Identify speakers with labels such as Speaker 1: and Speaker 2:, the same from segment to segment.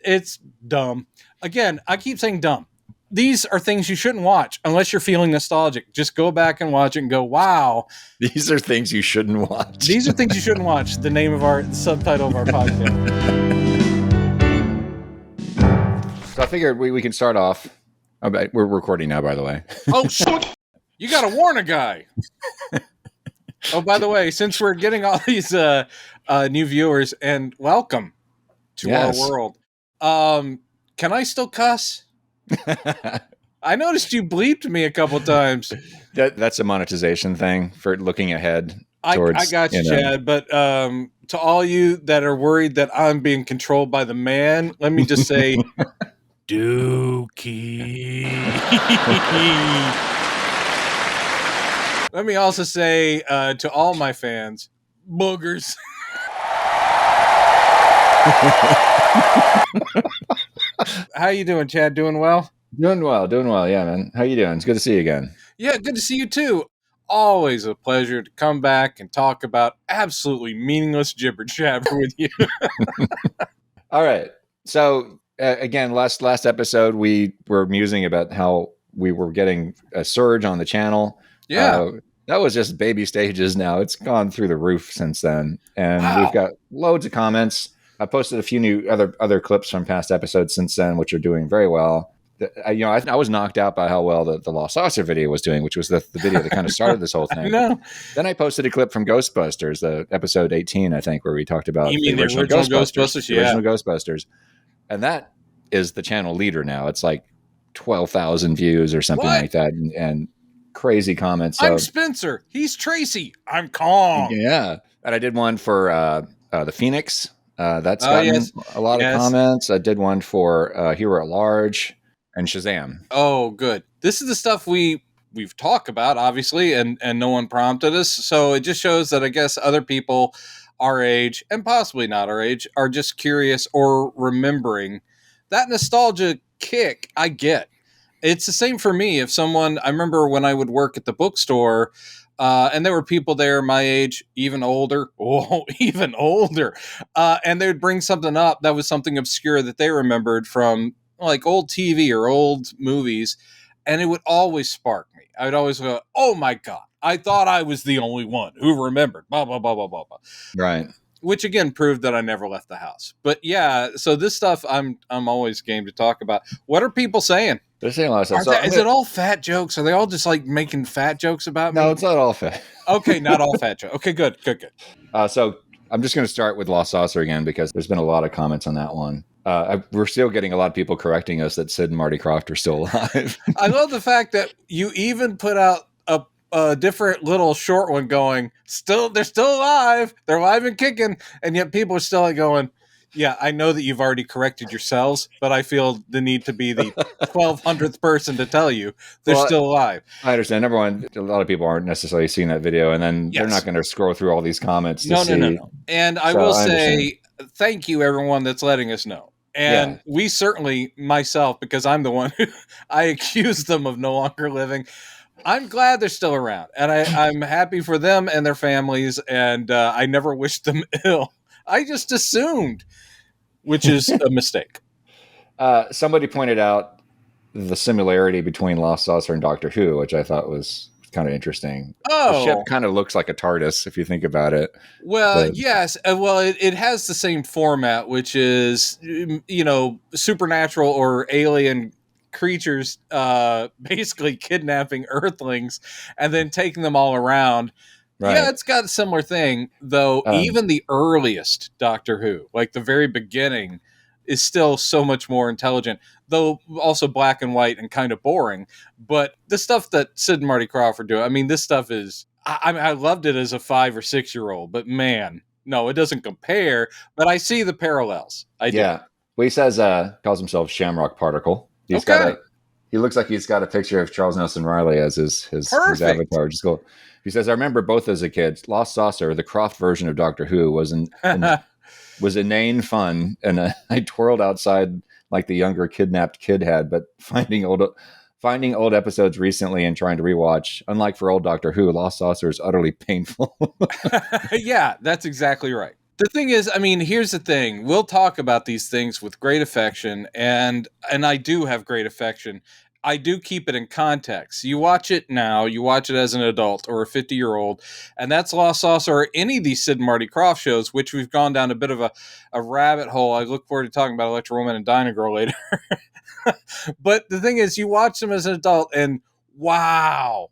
Speaker 1: it's dumb. Again, I keep saying dumb. These are things you shouldn't watch unless you're feeling nostalgic. Just go back and watch it and go, wow.
Speaker 2: These are things you shouldn't watch.
Speaker 1: These are things you shouldn't watch. The name of the subtitle of our podcast.
Speaker 2: So I figured we can start off. We're recording now, by the way.
Speaker 1: Oh, shit. You got to warn a guy. Oh, by the way, since we're getting all these new viewers, and welcome to our world. Can I still cuss? I noticed you bleeped me a couple times.
Speaker 2: That's a monetization thing for looking ahead.
Speaker 1: I got you, Chad. But to all you that are worried that I'm being controlled by the man, let me just say, Dookie. Let me also say to all my fans, boogers. How you doing, Chad? Doing well?
Speaker 2: Doing well. Yeah, man. How you doing? It's good to see you again.
Speaker 1: Yeah, good to see you too. Always a pleasure to come back and talk about absolutely meaningless jibber jabber with you.
Speaker 2: All right. So again, last episode we were musing about how we were getting a surge on the channel.
Speaker 1: Yeah.
Speaker 2: That was just baby stages now. It's gone through the roof since then. And We've got loads of comments. I posted a few new other clips from past episodes since then, which are doing very well. I was knocked out by how well the Lost Saucer video was doing, which was the video that kind of started this whole thing.
Speaker 1: No.
Speaker 2: Then I posted a clip from Ghostbusters, episode 18, I think, where we talked about
Speaker 1: the original Ghostbusters?
Speaker 2: The original Ghostbusters. And that is the channel leader now. It's like 12,000 views or something like that. And crazy comments.
Speaker 1: I'm Spencer. He's Tracy. I'm Kong.
Speaker 2: Yeah. And I did one for the Phoenix. That's gotten a lot of comments. I did one for Hero at Large and Shazam.
Speaker 1: Oh, good. This is the stuff we've talked about, obviously, and no one prompted us. So it just shows that I guess other people our age, and possibly not our age, are just curious or remembering that nostalgia kick I get. It's the same for me. I remember when I would work at the bookstore, and there were people there my age, even older, and they would bring something up that was something obscure that they remembered from like old TV or old movies, and it would always spark me. I would always go, oh my God, I thought I was the only one who remembered, blah, blah, blah, blah, blah, blah.
Speaker 2: Right.
Speaker 1: Which again proved that I never left the house. But yeah, so this stuff I'm always game to talk about. What are people saying?
Speaker 2: They're saying a lot of stuff.
Speaker 1: Is it all fat jokes? Are they all just like making fat jokes about me?
Speaker 2: No, it's not all fat.
Speaker 1: Okay, not all fat jokes. Okay, good.
Speaker 2: So I'm just going to start with Lost Saucer again because there's been a lot of comments on that one. We're still getting a lot of people correcting us that Sid and Marty Krofft are still alive.
Speaker 1: I love the fact that you even put out a different little short one going, they're still alive. They're alive and kicking. And yet people are still like going, yeah, I know that you've already corrected yourselves, but I feel the need to be the 1200th person to tell you they're still alive.
Speaker 2: I understand. A lot of people aren't necessarily seeing that video, and then they're not going to scroll through all these comments. No.
Speaker 1: And I will say thank you, everyone that's letting us know. And we certainly, myself, because I'm the one who I accused them of no longer living, I'm glad they're still around. And I'm happy for them and their families, and I never wished them ill. I just assumed, which is a mistake.
Speaker 2: Somebody pointed out the similarity between Lost Saucer and Doctor Who, which I thought was kind of interesting. The ship kind of looks like a TARDIS, if you think about it.
Speaker 1: Well, yes. Well, it has the same format, which is, supernatural or alien creatures basically kidnapping Earthlings and then taking them all around. Right. Yeah, it's got a similar thing, though. Even the earliest Doctor Who, like the very beginning, is still so much more intelligent, though also black and white and kind of boring. But the stuff that Sid and Marty Krofft are doing, I mean, this stuff is, I loved it as a 5 or 6 year old, but man, no, it doesn't compare. But I see the parallels. I do. Yeah.
Speaker 2: Well, he says, calls himself Shamrock Particle. He looks like he's got a picture of Charles Nelson Riley as his avatar. Just go. He says, I remember both as a kid. Lost Saucer, the Krofft version of Doctor Who, was inane fun, and I twirled outside like the younger kidnapped kid had. But finding old episodes recently and trying to rewatch, unlike for old Doctor Who, Lost Saucer is utterly painful.
Speaker 1: Yeah, that's exactly right. The thing is, I mean, here's the thing. We'll talk about these things with great affection, and I do have great affection. I do keep it in context. You watch it now, you watch it as an adult or a 50-year-old, and that's Lost Sauce or any of these Sid and Marty Krofft shows, which we've gone down a bit of a rabbit hole. I look forward to talking about Electra Woman and Dyna Girl later. But the thing is, you watch them as an adult, and wow.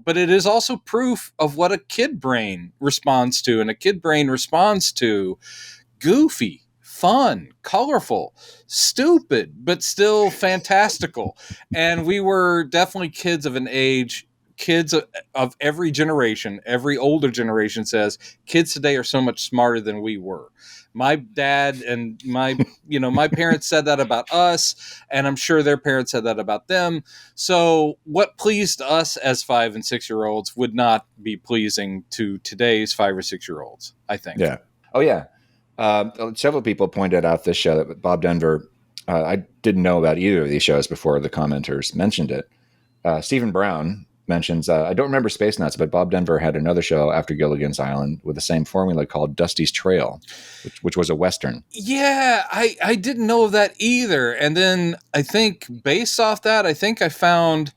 Speaker 1: But it is also proof of what a kid brain responds to, and a kid brain responds to goofy, fun, colorful, stupid, but still fantastical. And we were definitely kids of an age, kids of every generation, every older generation says kids today are so much smarter than we were. My dad and my parents said that about us, and I'm sure their parents said that about them. So what pleased us as 5 and 6 year olds would not be pleasing to today's 5 or 6 year olds, I think.
Speaker 2: Yeah. Oh yeah. Several people pointed out this show that Bob Denver. I didn't know about either of these shows before the commenters mentioned it. Stephen Brown mentions, I don't remember Space Nuts, but Bob Denver had another show after Gilligan's Island with the same formula called Dusty's Trail, which was a Western.
Speaker 1: Yeah, I didn't know of that either. And then I think based off that, I think I found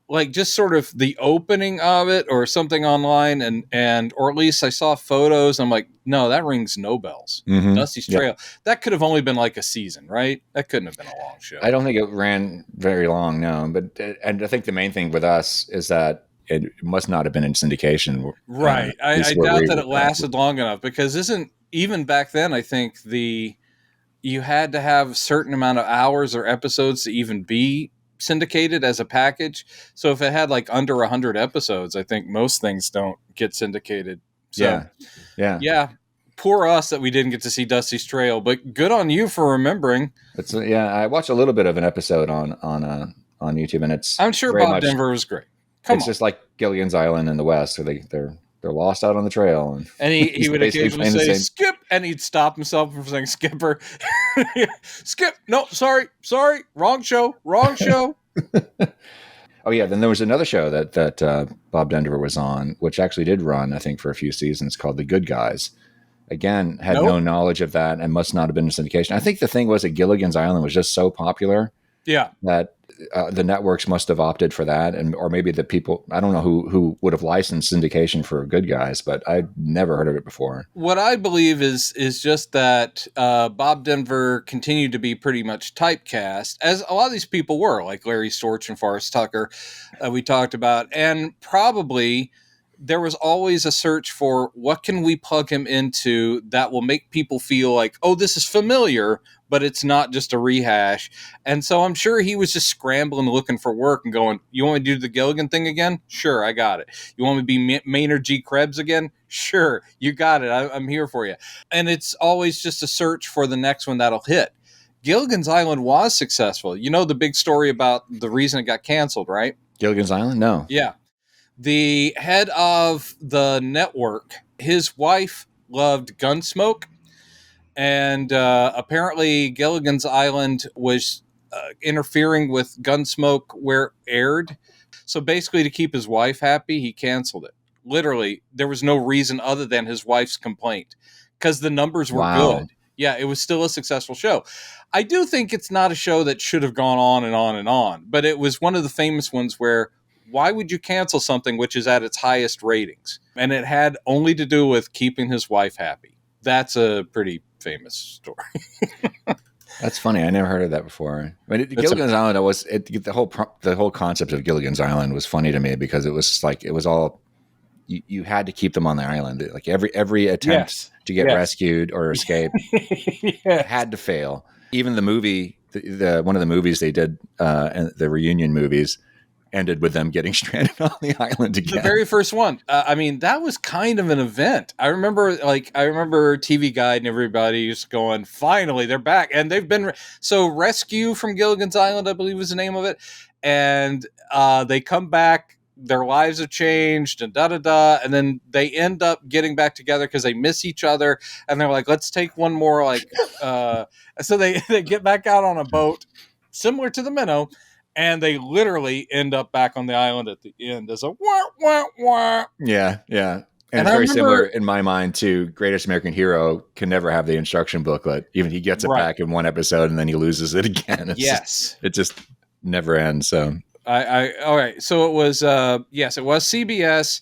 Speaker 1: like just sort of the opening of it or something online and or at least I saw photos. I'm like, no, that rings no bells.
Speaker 2: Mm-hmm.
Speaker 1: Dusty's Trail. Yep. That could have only been like a season, right? That couldn't have been a long show.
Speaker 2: I don't think it ran very long, no. But and I think the main thing with us is that it must not have been in syndication.
Speaker 1: Right. I doubt that it lasted long enough because even back then, I think you had to have a certain amount of hours or episodes to even be syndicated as a package. So if it had like under 100 episodes, I think most things don't get syndicated. So yeah. Poor us that we didn't get to see Dusty's Trail, but good on you for remembering.
Speaker 2: I watched a little bit of an episode on YouTube, and
Speaker 1: I'm sure Bob Denver was great.
Speaker 2: It's just like Gilligan's Island in the West, where they're lost out on the trail,
Speaker 1: and he would occasionally say skip, and he'd stop himself from saying skipper. Skip, no, sorry, wrong show.
Speaker 2: Oh yeah, then there was another show that Bob Denver was on, which actually did run, I think, for a few seasons, called The Good Guys. Again, had no knowledge of that and must not have been in syndication. I think the thing was that Gilligan's Island was just so popular that the networks must have opted for that, or maybe the people, I don't know who would have licensed syndication for Good Guys, but I'd never heard of it before.
Speaker 1: What I believe is just that Bob Denver continued to be pretty much typecast, as a lot of these people were, like Larry Storch and Forrest Tucker, we talked about, and probably there was always a search for what can we plug him into that will make people feel like, oh, this is familiar, but it's not just a rehash. And so I'm sure he was just scrambling, looking for work and going, you want me to do the Gilligan thing again? Sure, I got it. You want me to be Maynard G. Krebs again? Sure, you got it. I'm here for you. And it's always just a search for the next one that'll hit. Gilligan's Island was successful. You know the big story about the reason it got canceled, right?
Speaker 2: Gilligan's Island? No.
Speaker 1: Yeah. The head of the network, his wife loved Gunsmoke, and apparently Gilligan's Island was interfering with Gunsmoke where it aired. So basically, to keep his wife happy, he canceled it. Literally, there was no reason other than his wife's complaint because the numbers were good. Yeah, it was still a successful show. I do think it's not a show that should have gone on and on and on, but it was one of the famous ones where why would you cancel something which is at its highest ratings? And it had only to do with keeping his wife happy. That's a pretty famous story.
Speaker 2: That's funny. I never heard of that before. I mean, Gilligan's Island, the whole concept of Gilligan's Island was funny to me because it was like it was all you had to keep them on the island. Like every attempt to get rescued or escape had to fail. Even the movie, one of the movies they did, the reunion movies, ended with them getting stranded on the island again.
Speaker 1: The very first one. I mean, that was kind of an event. I remember TV Guide and everybody just going, finally, they're back. And they've been... So Rescue from Gilligan's Island, I believe was the name of it. And they come back, their lives have changed and da-da-da. And then they end up getting back together because they miss each other. And they're like, let's take one more. So they get back out on a boat, similar to the Minnow. And they literally end up back on the island at the end as a wah, wah, wah.
Speaker 2: Yeah. And it's very similar in my mind to Greatest American Hero can never have the instruction booklet. Even he gets it back in one episode and then he loses it again. It just never ends. So
Speaker 1: all right. So it was it was CBS.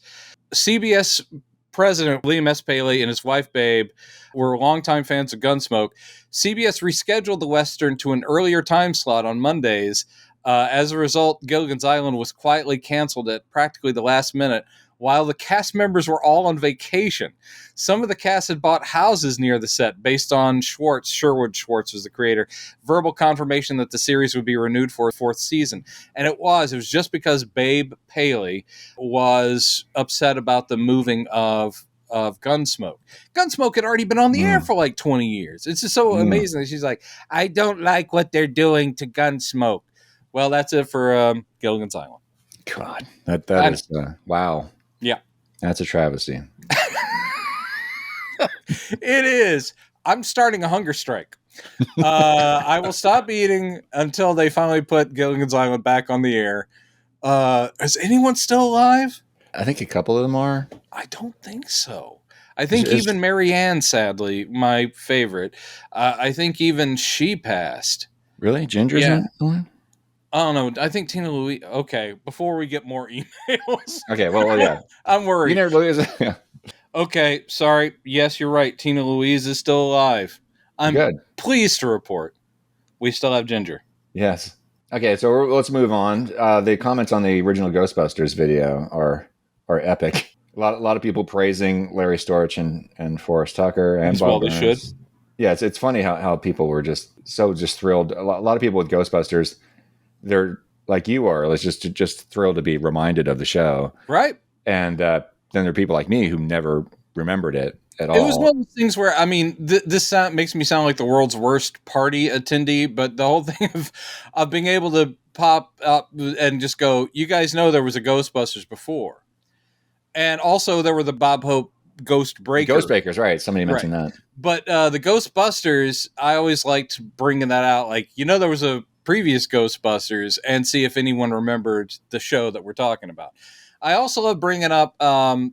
Speaker 1: CBS president Liam S. Paley and his wife Babe were longtime fans of Gunsmoke. CBS rescheduled the Western to an earlier time slot on Mondays. As a result, Gilligan's Island was quietly canceled at practically the last minute, while the cast members were all on vacation. Some of the cast had bought houses near the set based on Sherwood Schwartz was the creator, verbal confirmation that the series would be renewed for a fourth season. And it was just because Babe Paley was upset about the moving of Gunsmoke. Gunsmoke had already been on the air for like 20 years. It's just so amazing that she's like, I don't like what they're doing to Gunsmoke. Well, that's it for Gilligan's Island.
Speaker 2: God, that is, wow.
Speaker 1: Yeah.
Speaker 2: That's a travesty.
Speaker 1: It is. I'm starting a hunger strike. I will stop eating until they finally put Gilligan's Island back on the air. Is anyone still alive?
Speaker 2: I think a couple of them are.
Speaker 1: I don't think so. I think even Marianne, sadly, my favorite, I think even she passed.
Speaker 2: Really? Ginger's in it?
Speaker 1: I don't know. I think Tina Louise. Okay, before we get more emails.
Speaker 2: Okay, well, yeah.
Speaker 1: I'm worried.
Speaker 2: Tina Louise.
Speaker 1: Okay, sorry. Yes, you're right. Tina Louise is still alive. I'm pleased to report we still have Ginger.
Speaker 2: Yes. Okay, so let's move on. The comments on the original Ghostbusters video are epic. A lot of people praising Larry Storch and Forrest Tucker and Bob Burns. They should. Yeah, it's funny how people were just thrilled. A lot of people with Ghostbusters, they're like you are, just thrilled to be reminded of the show.
Speaker 1: Right.
Speaker 2: And then there are people like me who never remembered it at all.
Speaker 1: It was one of those things where, I mean, this makes me sound like the world's worst party attendee, but the whole thing of being able to pop up and just go, you guys know there was a Ghostbusters before. And also there were the Bob Hope Ghost Breakers.
Speaker 2: Ghost Breakers, right. Somebody mentioned that.
Speaker 1: But the Ghostbusters, I always liked bringing that out. Like, there was a previous Ghostbusters and see if anyone remembered the show that we're talking about. I also love bringing up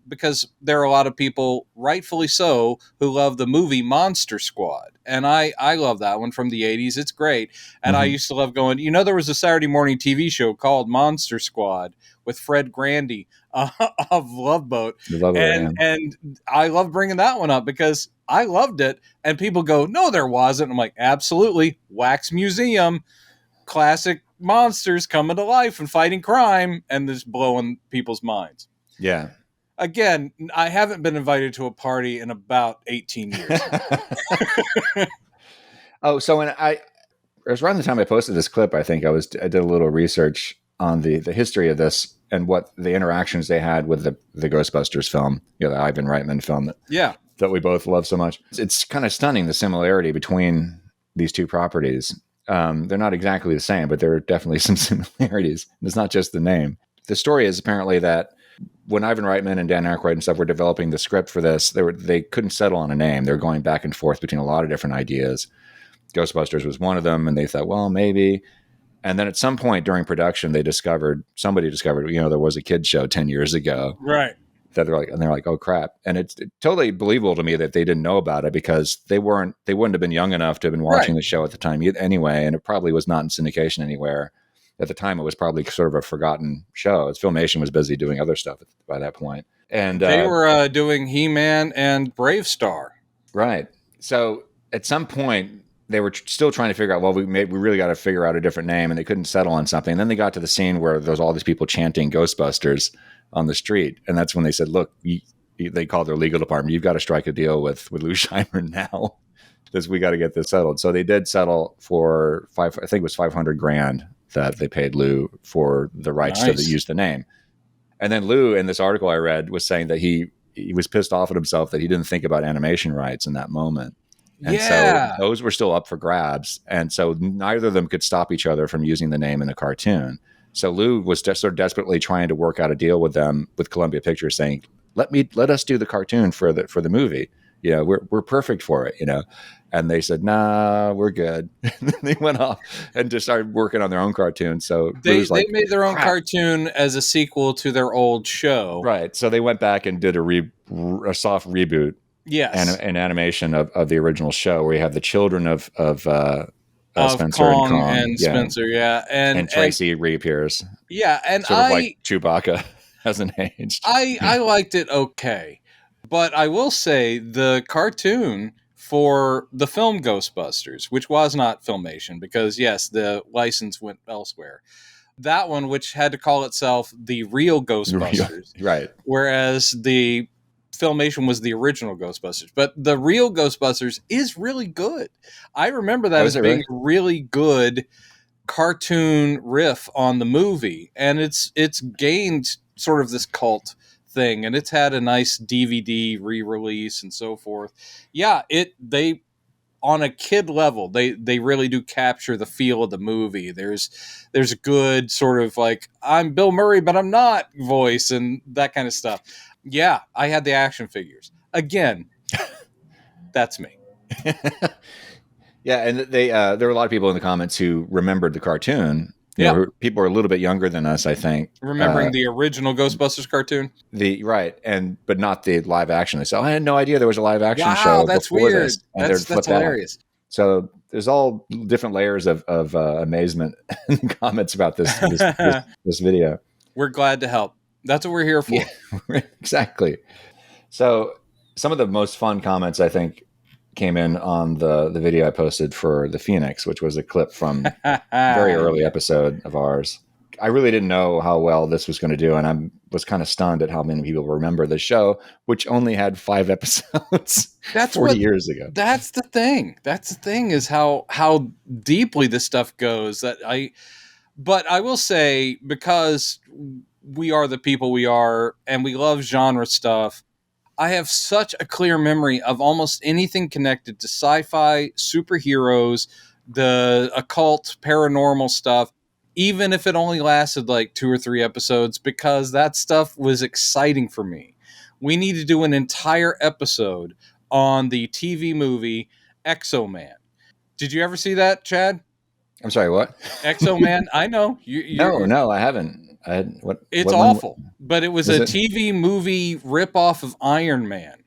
Speaker 1: because there are a lot of people, rightfully so, who love the movie Monster Squad. And I love that one from the 80s. It's great. And I used to love going, there was a Saturday morning TV show called Monster Squad with Fred Grandy of Love Boat. And I love bringing that one up because I loved it. And people go, no, there wasn't. I'm like, absolutely. Wax Museum. Classic monsters coming to life and fighting crime and just blowing people's minds.
Speaker 2: Yeah.
Speaker 1: Again, I haven't been invited to a party in about 18 years.
Speaker 2: So when it was around the time I posted this clip, I think I did a little research on the history of this and what the interactions they had with the Ghostbusters film, the Ivan Reitman film that we both love so much. It's kind of stunning, the similarity between these two properties. They're not exactly the same, but there are definitely some similarities. It's not just the name. The story is apparently that when Ivan Reitman and Dan Aykroyd and stuff were developing the script for this, they couldn't settle on a name. They were going back and forth between a lot of different ideas. Ghostbusters was one of them, and they thought, well, maybe. And then at some point during production, somebody discovered, there was a kid show 10 years ago.
Speaker 1: Right.
Speaker 2: That they're like, oh crap. And it's totally believable to me that they didn't know about it because they wouldn't have been young enough to have been watching the show at the time anyway. And it probably was not in syndication anywhere. At the time, it was probably sort of a forgotten show. Filmation was busy doing other stuff by that point. And
Speaker 1: they were doing He-Man and Brave Star.
Speaker 2: Right. So at some point, they were still trying to figure out, well, we really got to figure out a different name, and they couldn't settle on something. And then they got to the scene where there was all these people chanting Ghostbusters on the street. And that's when they said, look, they called their legal department. You've got to strike a deal with Lou Scheimer now because we got to get this settled. So they did settle for I think it was $500,000 that they paid Lou for the rights to use the name. And then Lou, in this article I read, was saying that he was pissed off at himself that he didn't think about animation rights in that moment. And so those were still up for grabs. And so neither of them could stop each other from using the name in a cartoon. So Lou was just sort of desperately trying to work out a deal with them, with Columbia Pictures, saying, let us do the cartoon for the movie. we're perfect for it, And they said, nah, we're good. And then they went off and just started working on their own cartoon. So
Speaker 1: they
Speaker 2: like,
Speaker 1: made their own
Speaker 2: crap.
Speaker 1: cartoon as a sequel to their old show.
Speaker 2: Right. So they went back and did a soft reboot.
Speaker 1: Yes.
Speaker 2: And an animation of the original show where you have the children of Spencer
Speaker 1: Kong
Speaker 2: and Kong.
Speaker 1: And Spencer, yeah.
Speaker 2: And Tracy reappears.
Speaker 1: Yeah. And
Speaker 2: sort of like Chewbacca hasn't aged.
Speaker 1: I liked it okay. But I will say the cartoon for the film Ghostbusters, which was not Filmation, because yes, the license went elsewhere. That one, which had to call itself the real Ghostbusters,
Speaker 2: right?
Speaker 1: Whereas the Filmation was the original Ghostbusters, but the real Ghostbusters is really good. I remember that as being a really good cartoon riff on the movie, and it's gained sort of this cult thing, and it's had a nice DVD re-release and so forth. Yeah, they on a kid level, they really do capture the feel of the movie. There's a good sort of like, I'm Bill Murray, but I'm not voice and that kind of stuff. Yeah, I had the action figures. Again, that's me.
Speaker 2: Yeah, and there were a lot of people in the comments who remembered the cartoon. People are a little bit younger than us, I think.
Speaker 1: Remembering the original Ghostbusters cartoon?
Speaker 2: But not the live action. They said, I had no idea there was a live action show.
Speaker 1: Wow, that's weird.
Speaker 2: This,
Speaker 1: that's hilarious.
Speaker 2: So there's all different layers of amazement in the comments about this video.
Speaker 1: We're glad to help. That's what we're here for.
Speaker 2: Yeah, exactly. So some of the most fun comments, I think, came in on the video I posted for the Phoenix, which was a clip from a very early episode of ours. I really didn't know how well this was going to do, and I was kind of stunned at how many people remember the show, which only had 5 episodes 40 years ago.
Speaker 1: That's the thing. That's the thing, is how deeply this stuff goes. But I will say, because we are the people we are, and we love genre stuff, I have such a clear memory of almost anything connected to sci-fi, superheroes, the occult, paranormal stuff, even if it only lasted like 2 or 3 episodes, because that stuff was exciting for me. We need to do an entire episode on the TV movie Exo-Man. Did you ever see that, Chad?
Speaker 2: I'm sorry, what?
Speaker 1: Exo-Man? I know.
Speaker 2: No, I haven't.
Speaker 1: It's awful, but it was a TV movie ripoff of Iron Man,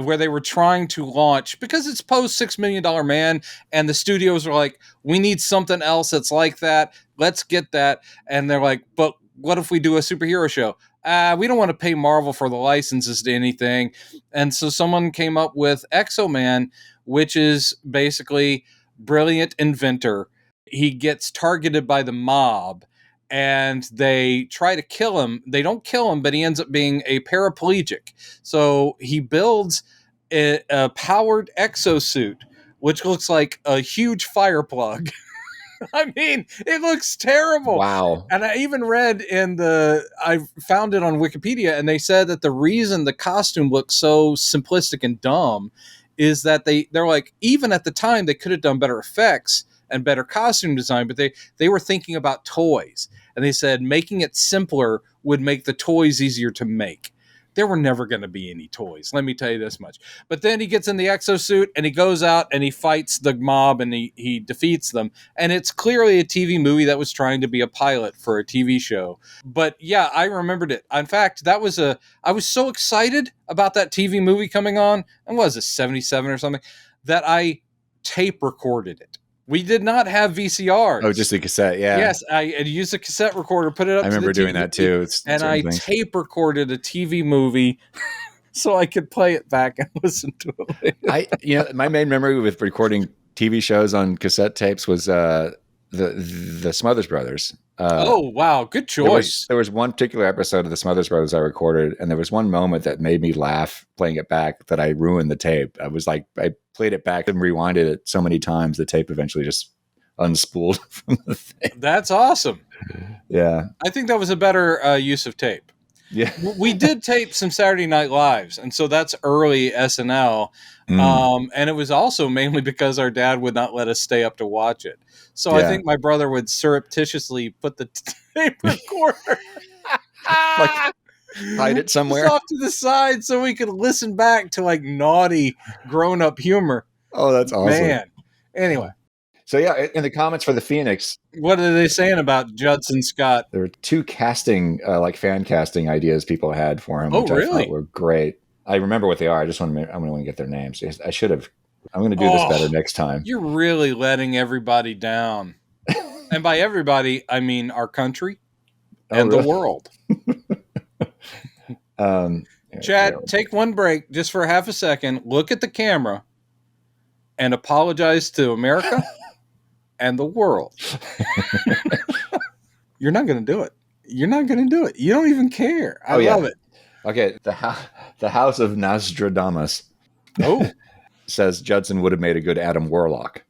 Speaker 1: where they were trying to launch, because it's post $6 Million Man, and the studios are like, we need something else that's like that. Let's get that. And they're like, but what if we do a superhero show? We don't want to pay Marvel for the licenses to anything. And so someone came up with Exo-Man, which is basically brilliant inventor. He gets targeted by the mob, and they try to kill him. They don't kill him, but he ends up being a paraplegic. So he builds a powered exosuit, which looks like a huge fire plug. I mean, it looks terrible.
Speaker 2: Wow.
Speaker 1: And I even read I found it on Wikipedia, and they said that the reason the costume looks so simplistic and dumb is that they're like, even at the time, they could have done better effects and better costume design, but they were thinking about toys. And they said making it simpler would make the toys easier to make. There were never going to be any toys, let me tell you this much. But then he gets in the exosuit, and he goes out and he fights the mob, and he defeats them. And it's clearly a TV movie that was trying to be a pilot for a TV show. But yeah, I remembered it. In fact, I was so excited about that TV movie coming on, and was it 77 or something, that I tape recorded it. We did not have VCRs.
Speaker 2: Oh, just a cassette, yeah.
Speaker 1: Yes, I used a cassette recorder, put it up.
Speaker 2: I remember doing that too.
Speaker 1: I tape recorded a TV movie so I could play it back and listen to it later.
Speaker 2: My main memory with recording TV shows on cassette tapes was the Smothers Brothers.
Speaker 1: Oh wow, good choice.
Speaker 2: There was one particular episode of the Smothers Brothers I recorded, and there was one moment that made me laugh playing it back that I ruined the tape. I played it back and rewinded it so many times, the tape eventually just unspooled from the thing.
Speaker 1: That's awesome.
Speaker 2: Yeah.
Speaker 1: I think that was a better use of tape.
Speaker 2: Yeah.
Speaker 1: We did tape some Saturday Night Lives, and so that's early SNL. And it was also mainly because our dad would not let us stay up to watch it. So I think my brother would surreptitiously put the tape recorder
Speaker 2: hide it somewhere.
Speaker 1: Just off to the side so we could listen back to like naughty grown-up humor.
Speaker 2: Oh, that's awesome.
Speaker 1: Man. Anyway.
Speaker 2: So yeah, in the comments for the Phoenix,
Speaker 1: what are they saying about Judson Scott?
Speaker 2: There were 2 casting, like fan casting ideas people had for him, which I thought were great. I remember what they are. I just want to. I'm going to get their names. I should have. I'm going to do this better next time.
Speaker 1: You're really letting everybody down, and by everybody, I mean our country and the world. Chad, take one break just for half a second. Look at the camera and apologize to America and the world. You're not going to do it. You're not going to do it. You don't even care. I love it.
Speaker 2: Okay, the House of Nostradamus says Judson would have made a good Adam Warlock.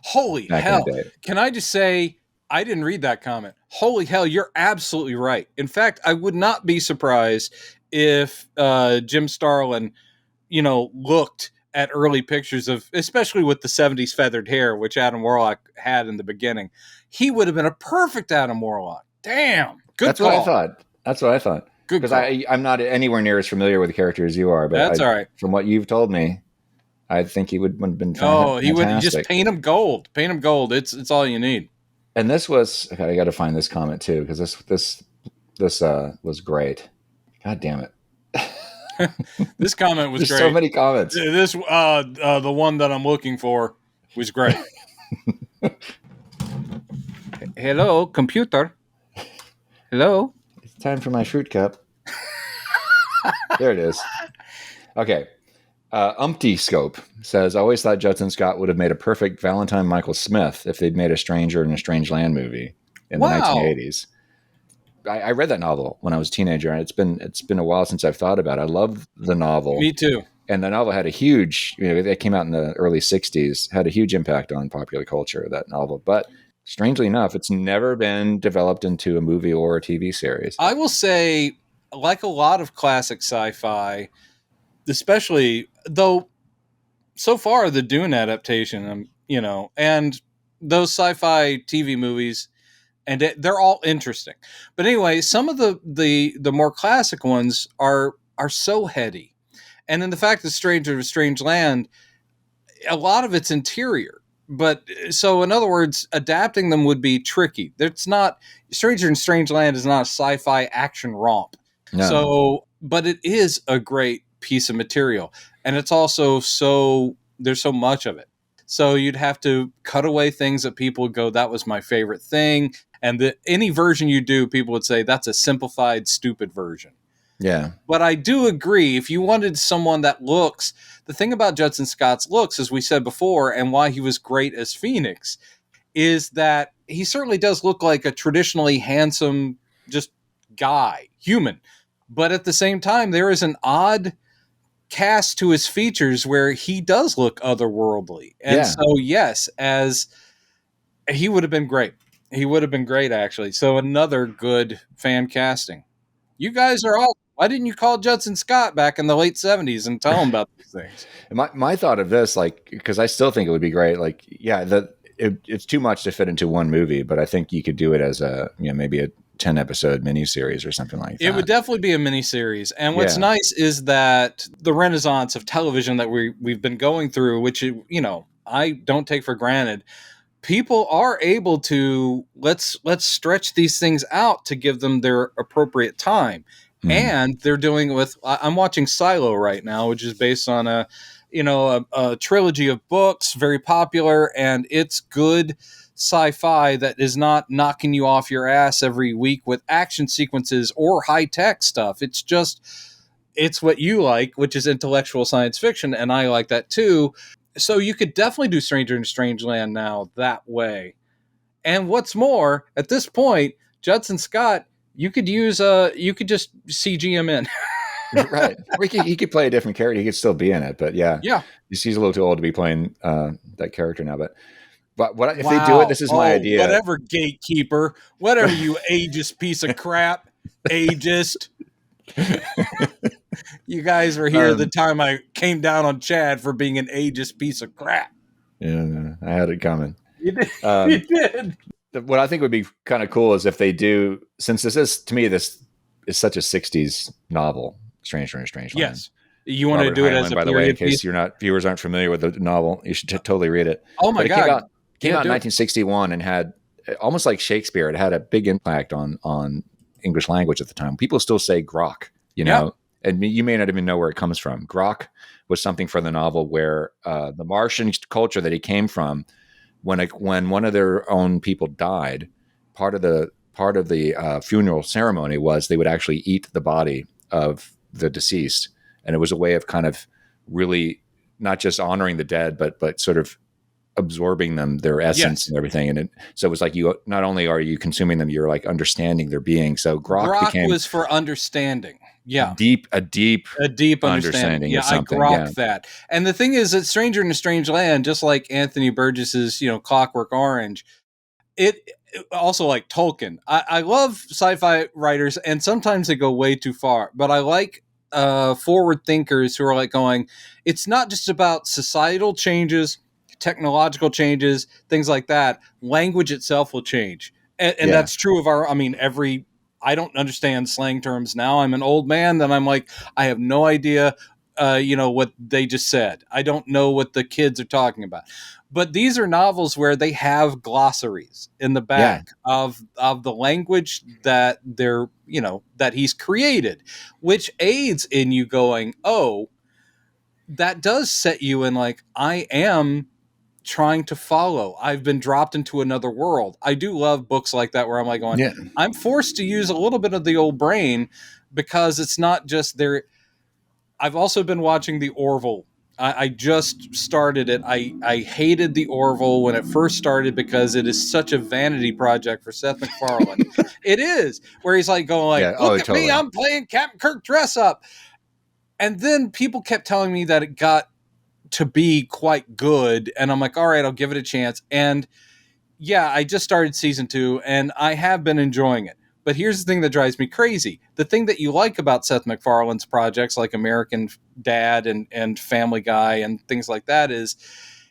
Speaker 1: Holy hell. Can I just say, I didn't read that comment. Holy hell, you're absolutely right. In fact, I would not be surprised if Jim Starlin, looked at early pictures of, especially with the 70s feathered hair, which Adam Warlock had in the beginning. He would have been a perfect Adam Warlock. Damn.
Speaker 2: That's what I thought.
Speaker 1: Good,
Speaker 2: because I'm not anywhere near as familiar with the character as you are. But
Speaker 1: that's all right.
Speaker 2: From what you've told me, I think he would have been.
Speaker 1: He would just paint him gold. Paint him gold. It's all you need.
Speaker 2: And this was okay. I got to find this comment too because this was great. God damn it!
Speaker 1: This comment was
Speaker 2: There's
Speaker 1: great.
Speaker 2: So many comments.
Speaker 1: This the one that I'm looking for was great. Hello, computer. Hello.
Speaker 2: It's time for my fruit cup. There it is. Okay. Umpty Scope says, I always thought Judson Scott would have made a perfect Valentine Michael Smith if they'd made a Stranger in a Strange Land movie in the 1980s. I read that novel when I was a teenager, and it's been a while since I've thought about it. I love the novel.
Speaker 1: Me too.
Speaker 2: And the novel had a huge, it came out in the early 60s, had a huge impact on popular culture, that novel. But strangely enough, it's never been developed into a movie or a TV series.
Speaker 1: I will say, like a lot of classic sci-fi, especially though so far the Dune adaptation, and those sci-fi TV movies, and they're all interesting. But anyway, some of the more classic ones are so heady. And in the fact that Stranger of Strange Land, a lot of it's interior. But so in other words, adapting them would be tricky. It's not Stranger in Strange Land is not a sci-fi action romp. No. So, but it is a great piece of material. And it's also there's so much of it. So you'd have to cut away things that people would go, that was my favorite thing. And any version you do, people would say that's a simplified, stupid version.
Speaker 2: Yeah.
Speaker 1: But I do agree, if you wanted someone that looks, the thing about Judson Scott's looks, as we said before, and why he was great as Phoenix, is that he certainly does look like a traditionally handsome, just guy, human. But at the same time, there is an odd cast to his features where he does look otherworldly. And so, yes, as he would have been great. He would have been great, actually. So another good fan casting. You guys are all... Why didn't you call Judson Scott back in the late 70s and tell him about these things?
Speaker 2: My thought of this, because I still think it would be great. It's too much to fit into one movie, but I think you could do it as maybe a 10-episode miniseries or something like that.
Speaker 1: It would definitely be a miniseries. And what's nice is that the renaissance of television that we've been going through, which, I don't take for granted, people are able to, let's stretch these things out to give them their appropriate time. Mm. And they're doing it with, I'm watching Silo right now, which is based on a trilogy of books, very popular, and it's good sci-fi that is not knocking you off your ass every week with action sequences or high-tech stuff. It's what you like, which is intellectual science fiction, and I like that too. So you could definitely do Stranger in Strange Land now that way. And what's more, at this point, Judson Scott, you could just CG him in.
Speaker 2: Right. Or he could play a different character. He could still be in it, but yeah. He's a little too old to be playing that character now. But what if they do it? This is my idea.
Speaker 1: Whatever, gatekeeper. Whatever, you ageist piece of crap. Ageist. You guys were here the time I came down on Chad for being an ageist piece of crap.
Speaker 2: Yeah, no, I had it coming.
Speaker 1: You did. You did.
Speaker 2: What I think would be kind of cool is if they do, since this is, to me, this is such a 60s novel, Stranger in a Strange Land.
Speaker 1: Yes. You want to do
Speaker 2: Heinlein,
Speaker 1: it as a
Speaker 2: by the way, in
Speaker 1: period
Speaker 2: case viewers aren't familiar with the novel, you should totally read it.
Speaker 1: Oh my God.
Speaker 2: Came out in 1961 and had, almost like Shakespeare, it had a big impact on English language at the time. People still say grok, you know, and you may not even know where it comes from. Grok was something for the novel where the Martian culture that he came from, when one of their own people died, part of the funeral ceremony was they would actually eat the body of the deceased, and it was a way of kind of really not just honoring the dead, but sort of absorbing them, their essence and everything. And so it was like, you not only are you consuming them, you're like understanding their being. So grok
Speaker 1: was for understanding. Yeah.
Speaker 2: A deep understanding.
Speaker 1: Yeah, I grok that. And the thing is that Stranger in a Strange Land, just like Anthony Burgess's, Clockwork Orange, it also like Tolkien. I love sci-fi writers, and sometimes they go way too far, but I like forward thinkers who are like going, it's not just about societal changes, technological changes, things like that. Language itself will change. And that's true of I don't understand slang terms now. I'm an old man, then I'm like, I have no idea, what they just said. I don't know what the kids are talking about. But these are novels where they have glossaries in the back of the language that they're, that he's created, which aids in you going, oh, that does set you in like, I am trying to follow. I've been dropped into another world. I do love books like that where I'm like going, I'm forced to use a little bit of the old brain because it's not just there. I've also been watching the Orville. I just started it. I hated the Orville when it first started because it is such a vanity project for Seth MacFarlane. It is, where he's like going like, look at me, I'm playing Captain Kirk dress up. And then people kept telling me that it got to be quite good, and I'm like, all right, I'll give it a chance. And yeah, I just started season 2 and I have been enjoying it. But here's the thing that drives me crazy. The thing that you like about Seth MacFarlane's projects like American Dad and Family Guy and things like that is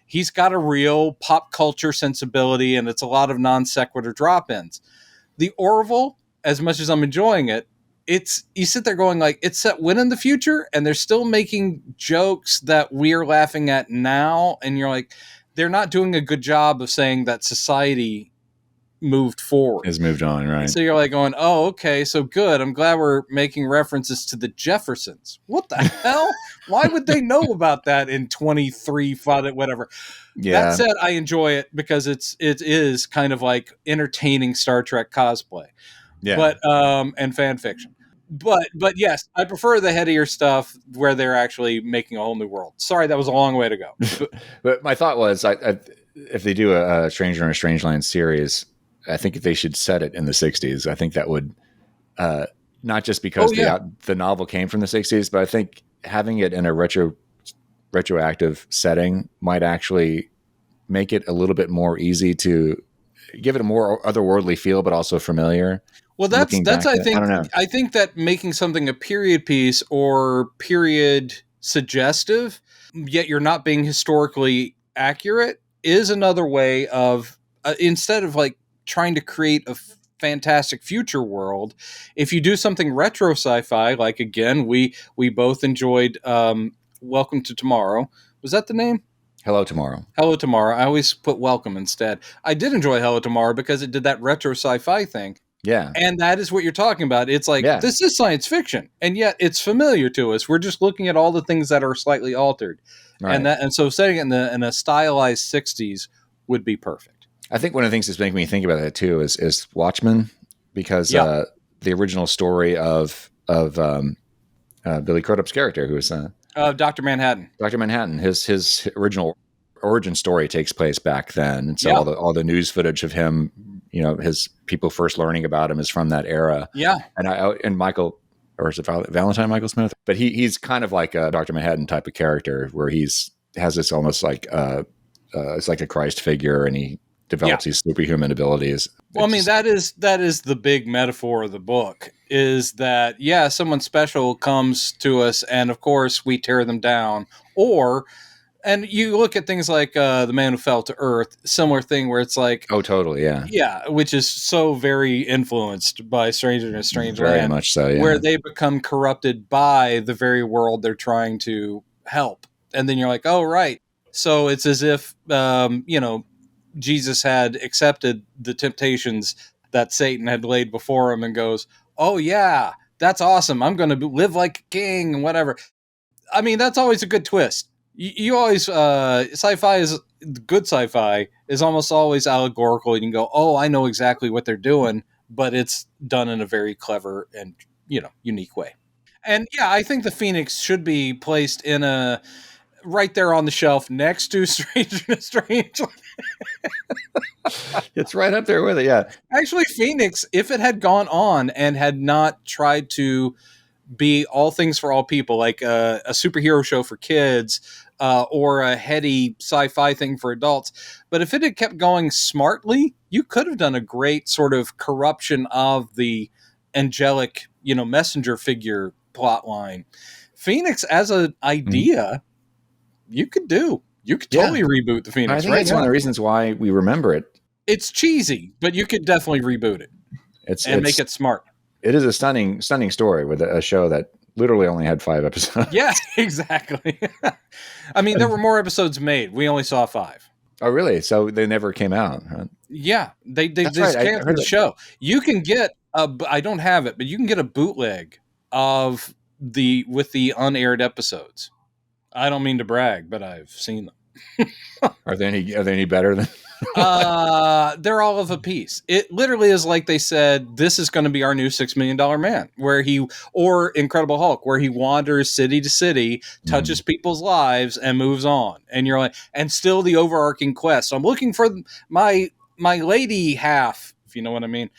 Speaker 1: he's got a real pop culture sensibility, and it's a lot of non sequitur drop-ins. The Orville, as much as I'm enjoying it, you sit there going like, it's set when in the future, and they're still making jokes that we're laughing at now, and you're like, they're not doing a good job of saying that society moved forward.
Speaker 2: Has moved on, right?
Speaker 1: So you're like going, oh, okay, so good. I'm glad we're making references to the Jeffersons. What the hell? Why would they know about that in 23, whatever? Yeah. That said, I enjoy it because it is kind of like entertaining Star Trek cosplay. Yeah. But and fan fiction. But yes, I prefer the headier stuff where they're actually making a whole new world. Sorry, that was a long way to go.
Speaker 2: But my thought was, if they do a Stranger in a Strange Land series, I think they should set it in the 60s. I think that would, not just because the novel came from the 60s, but I think having it in a retroactive setting might actually make it a little bit more easy to give it a more otherworldly feel, but also familiar.
Speaker 1: Well, I don't know. I think that making something a period piece or period suggestive, yet you're not being historically accurate, is another way of, instead of like trying to create a fantastic future world, if you do something retro sci-fi, like again, we both enjoyed Welcome to Tomorrow. Was that the name?
Speaker 2: Hello Tomorrow.
Speaker 1: Hello Tomorrow. I always put Welcome instead. I did enjoy Hello Tomorrow because it did that retro sci-fi thing.
Speaker 2: Yeah.
Speaker 1: And that is what you're talking about. It's like, this is science fiction, and yet it's familiar to us. We're just looking at all the things that are slightly altered. Right. And so setting it in a stylized 60s would be perfect.
Speaker 2: I think one of the things that's making me think about that too is Watchmen, because the original story of Billy Crudup's character, who is
Speaker 1: Dr. Manhattan.
Speaker 2: Dr. Manhattan, his original origin story takes place back then, and so all the news footage of him, his people first learning about him is from that era. Yeah, and Michael, or is it Valentine Michael Smith? But he's kind of like a Dr. Manhattan type of character, where has this almost like it's like a Christ figure, and he develops these superhuman abilities.
Speaker 1: Well, that is the big metaphor of the book, is that, someone special comes to us, and of course we tear them down, or And you look at things like The Man Who Fell to Earth, similar thing where it's like,
Speaker 2: oh, totally, yeah,
Speaker 1: yeah, which is so very influenced by Stranger in a Strange
Speaker 2: very
Speaker 1: Land,
Speaker 2: much so, yeah.
Speaker 1: where they become corrupted by the very world they're trying to help, and then you're like, oh right, so it's as if Jesus had accepted the temptations that Satan had laid before him, and goes, oh yeah, that's awesome, I'm going to live like a king and whatever. I mean, that's always a good twist. You always sci-fi is good. Sci-fi is almost always allegorical. You can go, "Oh, I know exactly what they're doing," but it's done in a very clever and unique way. And yeah, I think the Phoenix should be placed in a right there on the shelf next to Stranger in a Strange.
Speaker 2: It's right up there with it. Yeah,
Speaker 1: actually, Phoenix, if it had gone on and had not tried to be all things for all people, like a superhero show for kids or a heady sci-fi thing for adults. But if it had kept going smartly, you could have done a great sort of corruption of the angelic, messenger figure plot line. Phoenix as an idea, you could totally reboot the Phoenix.
Speaker 2: I think it's one of the reasons why we remember it.
Speaker 1: It's cheesy, but you could definitely reboot it and make it smart.
Speaker 2: It is a stunning story with a show that literally only had 5 episodes.
Speaker 1: Yeah, exactly. I mean, there were more episodes made. We only saw 5.
Speaker 2: Oh, really? So they never came out, huh?
Speaker 1: Yeah, they just canceled the show. You can get I don't have it, but you can get a bootleg of with the unaired episodes. I don't mean to brag, but I've seen them.
Speaker 2: Are they any better than?
Speaker 1: They're all of a piece. It literally is like they said, this is going to be our new $6 Million Man, or Incredible Hulk, where he wanders city to city, touches people's lives, and moves on. And you're like, and still the overarching quest. So I'm looking for my lady half, if you know what I mean.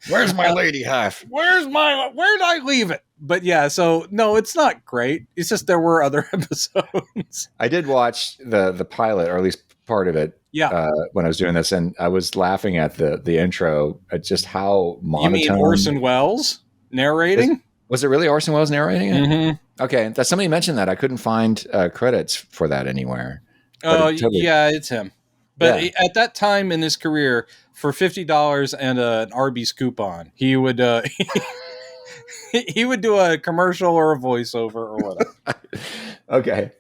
Speaker 2: Where's my lady half?
Speaker 1: Where'd I leave it? But yeah, so no, it's not great. It's just there were other episodes.
Speaker 2: I did watch the pilot, or at least part of it.
Speaker 1: Yeah.
Speaker 2: When I was doing this, and I was laughing at the intro at just how monotone.
Speaker 1: You mean Orson Welles narrating?
Speaker 2: Was it really Orson Welles narrating it?
Speaker 1: Mm-hmm.
Speaker 2: Okay, somebody mentioned that. I couldn't find credits for that anywhere.
Speaker 1: Oh, yeah, it's him. But at that time in his career, for $50 and an Arby's coupon, he would he would do a commercial or a voiceover or whatever.
Speaker 2: Okay.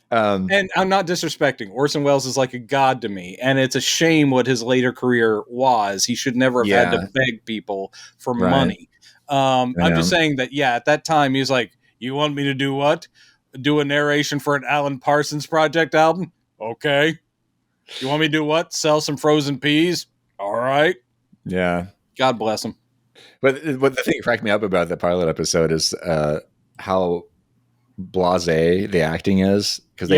Speaker 1: And I'm not disrespecting. Orson Welles is like a god to me, and it's a shame what his later career was. He should never have had to beg people for money. I'm just saying that, at that time, he was like, you want me to do what? Do a narration for an Alan Parsons Project album? Okay. You want me to do what? Sell some frozen peas? All right.
Speaker 2: Yeah.
Speaker 1: God bless him.
Speaker 2: But the thing that cracked me up about the pilot episode is how blasé the acting is, because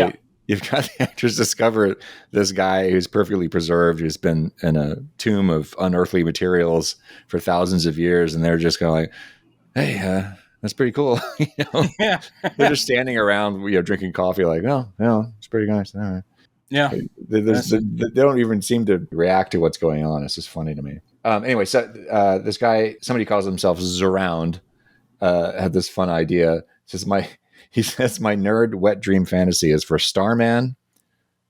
Speaker 2: you've got the actors discover this guy who's perfectly preserved, who's been in a tomb of unearthly materials for thousands of years, and they're just going like, hey, that's pretty cool.
Speaker 1: Yeah.
Speaker 2: They're just standing around, drinking coffee, like, oh, it's pretty nice. All right.
Speaker 1: Yeah.
Speaker 2: They don't even seem to react to what's going on. It's just funny to me. Anyway, so this guy, somebody calls himself Zaround, had this fun idea. He says my nerd wet dream fantasy is for Starman,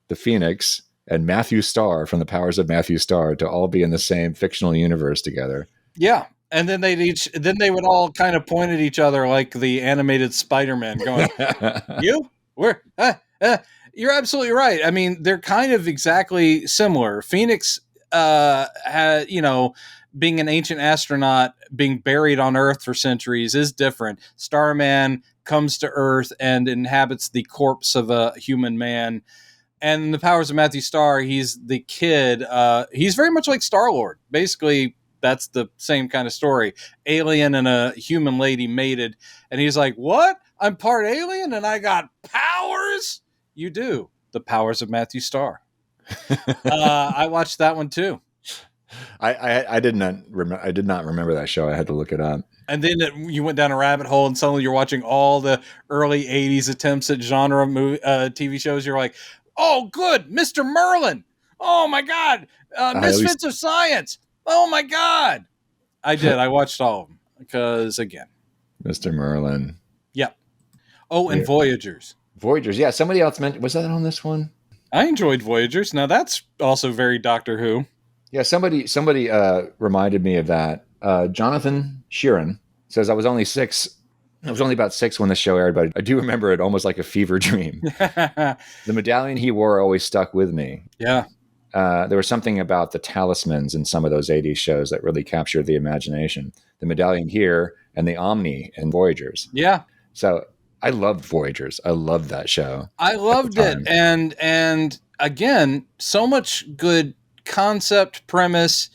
Speaker 2: the Phoenix, and Matthew Starr from the Powers of Matthew Starr to all be in the same fictional universe together.
Speaker 1: Yeah. And then they would all kind of point at each other like the animated Spider-Man going, you? Where? You're absolutely right. I mean, they're kind of exactly similar. Phoenix, being an ancient astronaut, being buried on Earth for centuries is different. Starman comes to Earth and inhabits the corpse of a human man. And in the Powers of Matthew Starr, he's the kid. He's very much like Star-Lord. Basically, that's the same kind of story. Alien and a human lady mated. And he's like, what? I'm part alien and I got powers? You do. The Powers of Matthew Starr. I watched that one too.
Speaker 2: I did not remember that show. I had to look it up.
Speaker 1: And then you went down a rabbit hole, and suddenly you're watching all the early '80s attempts at genre TV shows. You're like, "Oh, good, Mr. Merlin! Oh my God, Misfits of Science! Oh my God!" I did. I watched all of them because, again,
Speaker 2: Mr. Merlin.
Speaker 1: Yep. Oh, and Voyagers.
Speaker 2: Voyagers. Yeah, somebody else mentioned. Was that on this one?
Speaker 1: I enjoyed Voyagers. Now that's also very Doctor Who.
Speaker 2: Yeah, somebody reminded me of that. Jonathan Sheeran says, I was only about 6 when the show aired, but I do remember it almost like a fever dream. The medallion he wore always stuck with me.
Speaker 1: Yeah.
Speaker 2: There was something about the talismans in some of those 80s shows that really captured the imagination. The medallion here and the Omni in Voyagers.
Speaker 1: Yeah.
Speaker 2: So I loved Voyagers. I loved that show.
Speaker 1: I loved it. And again, so much good concept, premise,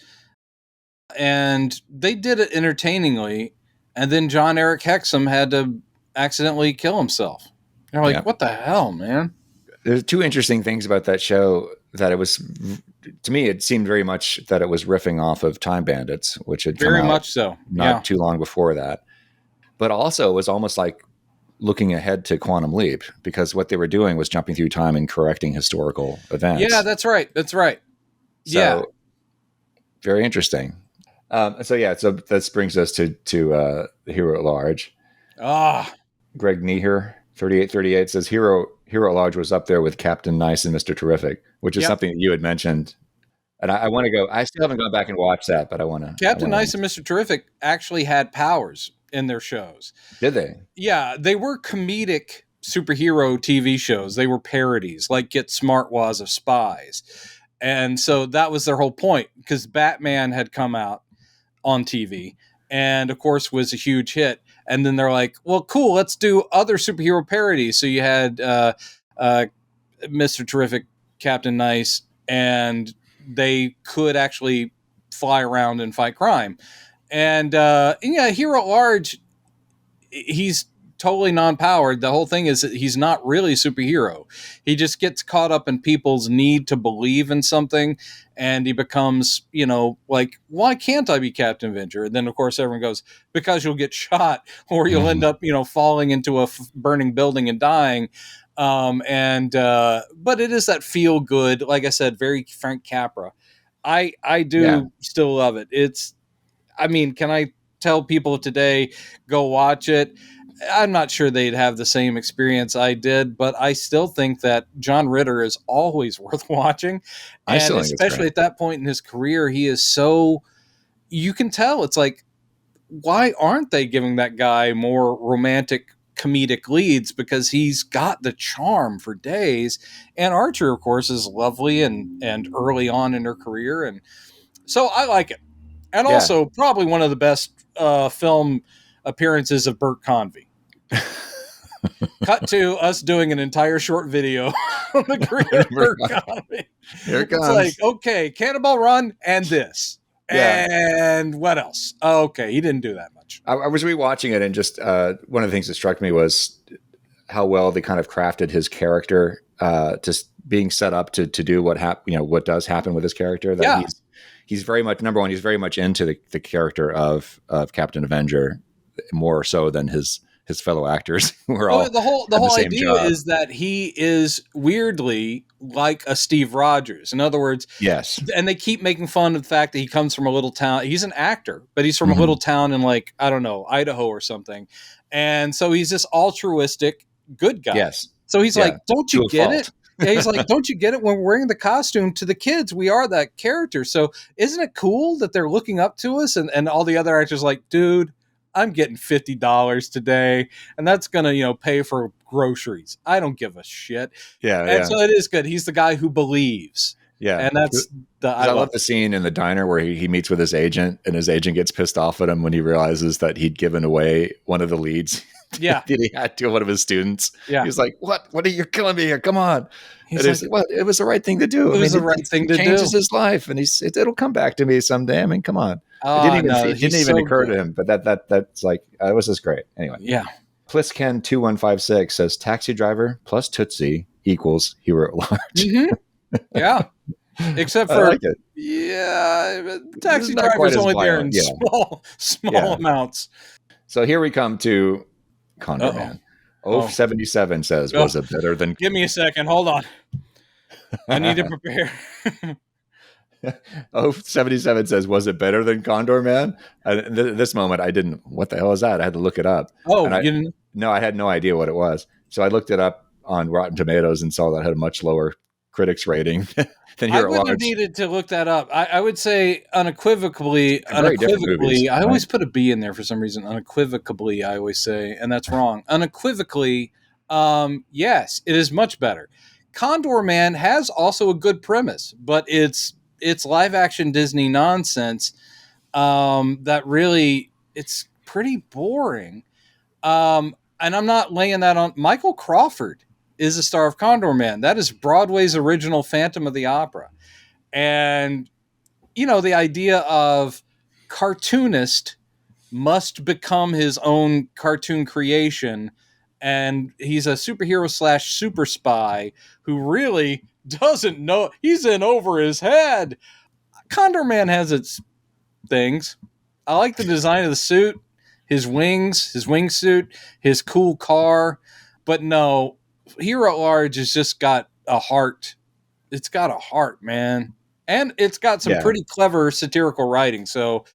Speaker 1: and they did it entertainingly. And then John Eric Hexum had to accidentally kill himself. You're like, what the hell, man?
Speaker 2: There's 2 interesting things about that show that it was, to me, it seemed very much that it was riffing off of Time Bandits, which had
Speaker 1: very much so,
Speaker 2: not too long before that. But also it was almost like looking ahead to Quantum Leap, because what they were doing was jumping through time and correcting historical events.
Speaker 1: Yeah, that's right.
Speaker 2: So, very interesting. So this brings us to the Hero at Large. Greg Neher, 3838 says Hero at Large was up there with Captain Nice and Mr. Terrific, which is something that you had mentioned. And I want to go. I still haven't gone back and watched that, but I want to.
Speaker 1: Captain Nice and Mr. Terrific actually had powers in their shows.
Speaker 2: Did they?
Speaker 1: Yeah, they were comedic superhero TV shows. They were parodies, like Get Smart Was of Spies. And so that was their whole point, because Batman had come out on TV and, of course, was a huge hit. And then they're like, well, cool, let's do other superhero parodies. So you had Mr. Terrific, Captain Nice, and they could actually fly around and fight crime. And Hero at Large, he's totally non-powered. The whole thing is that he's not really a superhero. He just gets caught up in people's need to believe in something, and he becomes, like, why can't I be Captain Avenger? And then, of course, everyone goes, because you'll get shot, or you'll end up, falling into a burning building and dying. But it is that feel good, like I said, very Frank Capra. I do still love it. Can I tell people today, go watch it? I'm not sure they'd have the same experience I did, but I still think that John Ritter is always worth watching. And especially at that point in his career, he is so, you can tell, it's like, why aren't they giving that guy more romantic comedic leads? Because he's got the charm for days. And Archer, of course, is lovely and early on in her career. And so I like it. And also probably one of the best film appearances of Burt Convy. Cut to us doing an entire short video on the career of Burt Convy.
Speaker 2: Here it comes.
Speaker 1: It's like, okay, Cannonball Run and this. And what else? Okay, he didn't do that much.
Speaker 2: I was rewatching it, and just one of the things that struck me was how well they kind of crafted his character, just being set up to do what does happen with his character. That he's very much, number one, he's very much into the character of Captain Avenger, more so than his fellow actors who are all
Speaker 1: the whole idea job. Is that he is weirdly like a Steve Rogers. In other words,
Speaker 2: yes.
Speaker 1: And they keep making fun of the fact that he comes from a little town. He's an actor, but he's from a little town in, like, I don't know, Idaho or something. And so he's this altruistic good guy.
Speaker 2: Yes.
Speaker 1: So he's like, don't you get it? Yeah, he's like, don't you get it? When we're wearing the costume to the kids, we are that character. So isn't it cool that they're looking up to us? And all the other actors are like, dude, I'm getting $50 today, and that's going to, pay for groceries. I don't give a shit.
Speaker 2: Yeah.
Speaker 1: So it is good. He's the guy who believes.
Speaker 2: Yeah.
Speaker 1: And that's
Speaker 2: I love the scene in the diner where he meets with his agent, and his agent gets pissed off at him when he realizes that he'd given away one of the leads.
Speaker 1: Yeah.
Speaker 2: that he had to one of his students.
Speaker 1: Yeah.
Speaker 2: He's like, what are you killing me here? Come on.
Speaker 1: He's like,
Speaker 2: well, it was the right thing to do.
Speaker 1: It was the right thing to do.
Speaker 2: It changes his life, and it'll come back to me someday. I mean, come on. It didn't even occur to him, but that's like, it was just great. Anyway.
Speaker 1: Yeah.
Speaker 2: Plisken2156 says Taxi Driver plus Tootsie equals Hero at Large.
Speaker 1: Mm-hmm. Yeah. Except for,
Speaker 2: I like it.
Speaker 1: Taxi Driver's only there in small amounts.
Speaker 2: So here we come to CONDORMAN. 77 says, was it better than...
Speaker 1: Give me a second. Hold on. I need to prepare.
Speaker 2: 77 says, was it better than CONDORMAN? This moment, I didn't. What the hell is that? I had to look it up.
Speaker 1: Oh,
Speaker 2: and
Speaker 1: you didn't?
Speaker 2: No, I had no idea what it was. So I looked it up on Rotten Tomatoes and saw that it had a much lower critics rating than here
Speaker 1: I
Speaker 2: at
Speaker 1: wouldn't have
Speaker 2: large.
Speaker 1: needed to look that up. I would say unequivocally,
Speaker 2: Movies,
Speaker 1: I
Speaker 2: right?
Speaker 1: always put a B in there for some reason. Unequivocally, I always say, and that's wrong. Unequivocally, yes, it is much better. CONDORMAN has also a good premise, but it's live action Disney nonsense that really it's pretty boring. And I'm not laying that on. Michael Crawford is the star of CONDORMAN. That is Broadway's original Phantom of the Opera. And, the idea of cartoonist must become his own cartoon creation. And he's a superhero / super spy who really doesn't know. He's in over his head. CONDORMAN has its things. I like the design of the suit, his wings, his wingsuit, his cool car. But no, Hero at Large has just got a heart. It's got a heart, man. And it's got some pretty clever satirical writing. So,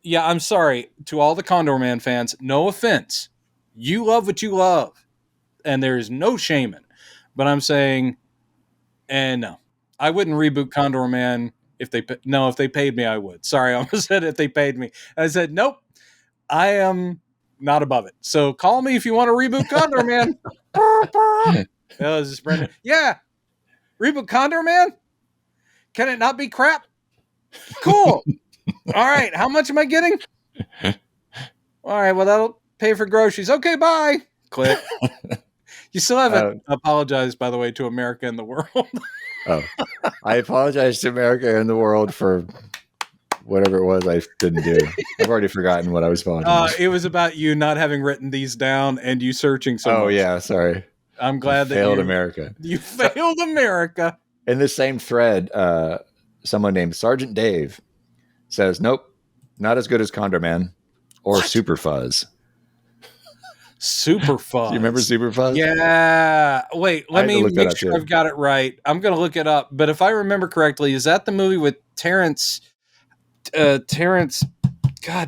Speaker 1: yeah, I'm sorry to all the CONDORMAN fans. No offense. You love what you love. And there's no shaming. But I'm saying, no. I wouldn't reboot CONDORMAN if they paid me, I would. Sorry, I almost said if they paid me. I said, nope, I am not above it. So call me if you want to reboot CONDORMAN. Oh, is this Brendan? Yeah. Reboot CONDORMAN? Can it not be crap? Cool. All right. How much am I getting? All right. Well, that'll pay for groceries. Okay, bye. Click. You still haven't apologized, by the way, to America and the world.
Speaker 2: I apologize to America and the world for whatever it was I didn't do. I've already forgotten what I was apologizing.
Speaker 1: It was about you not having written these down and you searching so much.
Speaker 2: Oh, yeah. Sorry.
Speaker 1: I'm glad that
Speaker 2: failed America.
Speaker 1: You failed America.
Speaker 2: In the same thread, someone named Sergeant Dave says, nope, not as good as CONDORMAN or Super FUZZ.
Speaker 1: Super FUZZ.
Speaker 2: Do you remember Super FUZZ?
Speaker 1: Yeah. Wait, let me make sure I've got it right. I'm going to look it up. But if I remember correctly, is that the movie with Terrence, God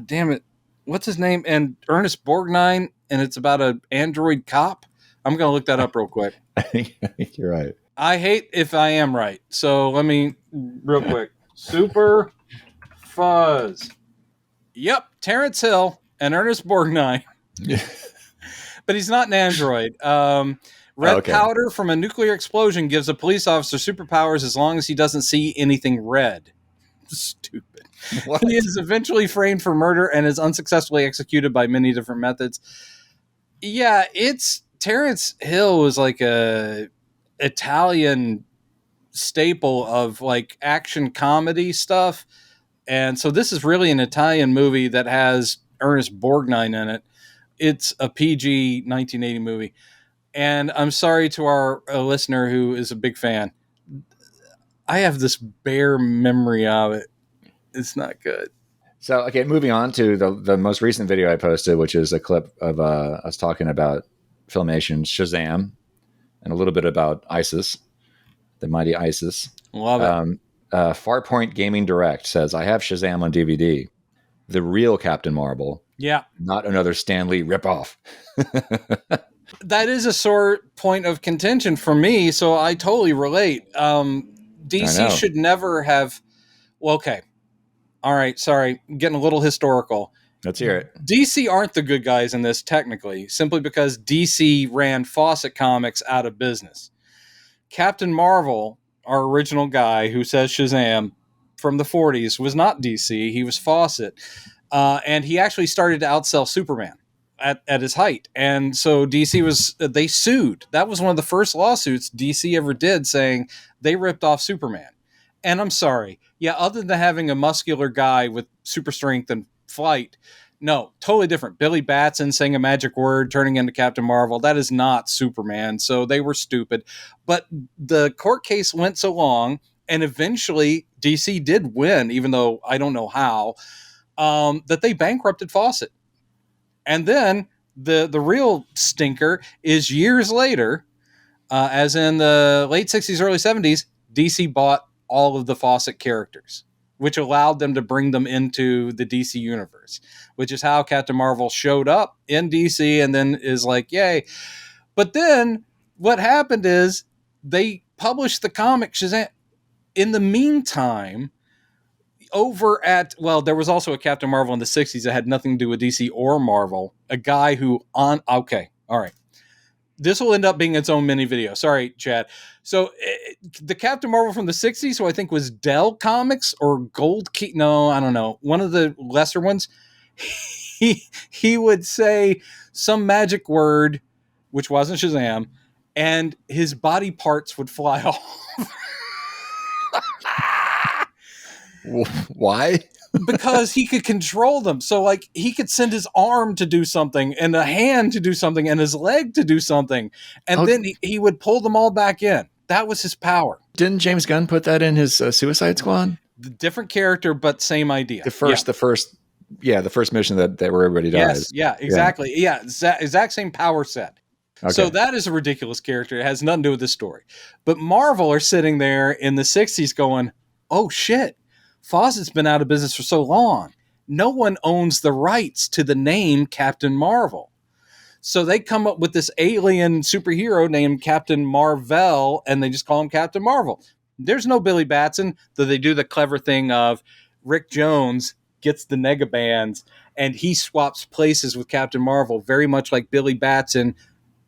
Speaker 1: damn it. What's his name? And Ernest Borgnine, and it's about an android cop? I'm going to look that up real quick.
Speaker 2: I think you're right.
Speaker 1: I hate if I am right. So let me, real quick. Super FUZZ. Yep, Terrence Hill and Ernest Borgnine. But he's not an android. Red powder from a nuclear explosion gives a police officer superpowers as long as he doesn't see anything red. Stupid. What? He is eventually framed for murder and is unsuccessfully executed by many different methods. Yeah, Terrence Hill was like a Italian staple of like action comedy stuff. And so this is really an Italian movie that has Ernest Borgnine in it. It's a PG 1980 movie. And I'm sorry to our listener who is a big fan. I have this bare memory of it. It's not good.
Speaker 2: So, okay, moving on to the most recent video I posted, which is a clip of us talking about Filmation's SHAZAM and a little bit about ISIS, the mighty ISIS.
Speaker 1: Love it.
Speaker 2: Farpoint Gaming Direct says, I have SHAZAM on DVD. The real Captain Marvel.
Speaker 1: Yeah.
Speaker 2: Not another Stan Lee ripoff.
Speaker 1: That is a sore point of contention for me, so I totally relate. DC should never have... Well, okay. All right, sorry. I'm getting a little historical.
Speaker 2: Let's hear it.
Speaker 1: DC aren't the good guys in this, technically, simply because DC ran Fawcett Comics out of business. Captain Marvel, our original guy who says Shazam from the 40s, was not DC. He was Fawcett. And he actually started to outsell Superman at his height. And so DC they sued. That was one of the first lawsuits DC ever did, saying they ripped off Superman. And I'm sorry. Yeah, other than having a muscular guy with super strength and flight, no, totally different. Billy Batson saying a magic word, turning into Captain Marvel. That is not Superman. So they were stupid. But the court case went so long, and eventually DC did win, even though I don't know how, that they bankrupted Fawcett. And then the real stinker is years later, as in the late 60s, early 70s, DC bought all of the Fawcett characters, which allowed them to bring them into the DC universe, which is how Captain Marvel showed up in DC and then is like, yay. But then what happened is they published the comic Shazam. In the meantime, over at, well, there was also a Captain Marvel in the 60s that had nothing to do with DC or Marvel. A guy who okay, all right. This will end up being its own mini video. Sorry, Chad. So the Captain Marvel from the 60s, who I think was Dell Comics or Gold Key. No, I don't know. One of the lesser ones. He would say some magic word, which wasn't Shazam, and his body parts would fly off.
Speaker 2: Why?
Speaker 1: Because he could control them. So like he could send his arm to do something and a hand to do something and his leg to do something. And then he would pull them all back in. That was his power.
Speaker 2: Didn't James Gunn put that in his Suicide Squad?
Speaker 1: The different character, but same idea.
Speaker 2: The first mission that where everybody dies.
Speaker 1: Yes, yeah, exactly. Yeah, exact same power set. Okay. So that is a ridiculous character. It has nothing to do with this story. But Marvel are sitting there in the 60s going, oh shit, Fawcett's been out of business for so long. No one owns the rights to the name Captain Marvel. So they come up with this alien superhero named Captain Marvel, and they just call him Captain Marvel. There's no Billy Batson, though they do the clever thing of Rick Jones gets the negabands, and he swaps places with Captain Marvel, very much like Billy Batson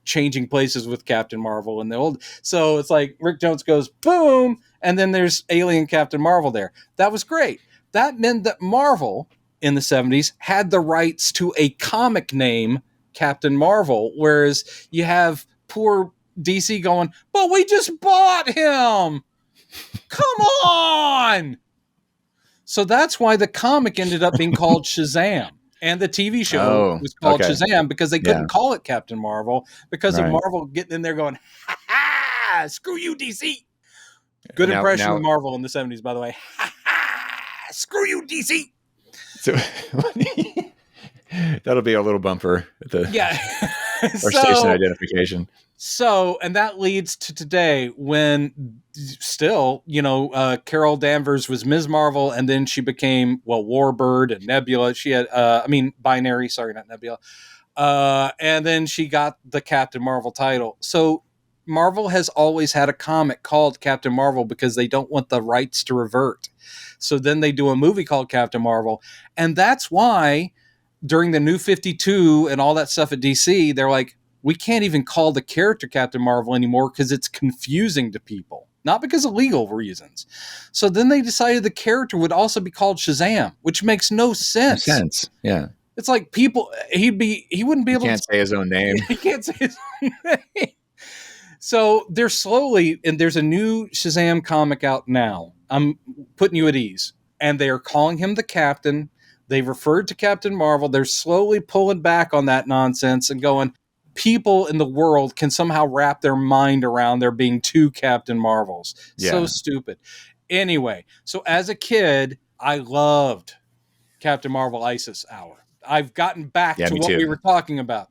Speaker 1: changing places with Captain Marvel in the old. So it's like Rick Jones goes, boom, and then there's alien Captain Marvel there. That was great. That meant that Marvel in the 70s had the rights to a comic name, Captain Marvel, whereas you have poor DC going, but we just bought him. Come on. So that's why the comic ended up being called Shazam. And the TV show was called Shazam because they couldn't call it Captain Marvel because of Marvel getting in there going, ha ha, screw you, DC. Good impression of Marvel in the 70s, by the way. Ha ha, screw you, DC.
Speaker 2: So that'll be a little bumper at the or station identification.
Speaker 1: So, and that leads to today when still, Carol Danvers was Ms. Marvel, and then she became, Warbird and Nebula. She had, Binary, sorry, not Nebula. And then she got the Captain Marvel title. So Marvel has always had a comic called Captain Marvel because they don't want the rights to revert. So then they do a movie called Captain Marvel. And that's why during the New 52 and all that stuff at DC, they're like, we can't even call the character Captain Marvel anymore because it's confusing to people, not because of legal reasons. So then they decided the character would also be called Shazam, which makes no sense.
Speaker 2: Yeah.
Speaker 1: It's like people, he wouldn't be able to.
Speaker 2: He can't say his own name.
Speaker 1: He can't say his own name. So they're slowly, and there's a new Shazam comic out now. I'm putting you at ease. And they are calling him the Captain. They referred to Captain Marvel. They're slowly pulling back on that nonsense and going, people in the world can somehow wrap their mind around there being two Captain Marvels. Yeah. So stupid. Anyway, so as a kid, I loved Captain Marvel Isis Hour. I've gotten back to what we were talking about.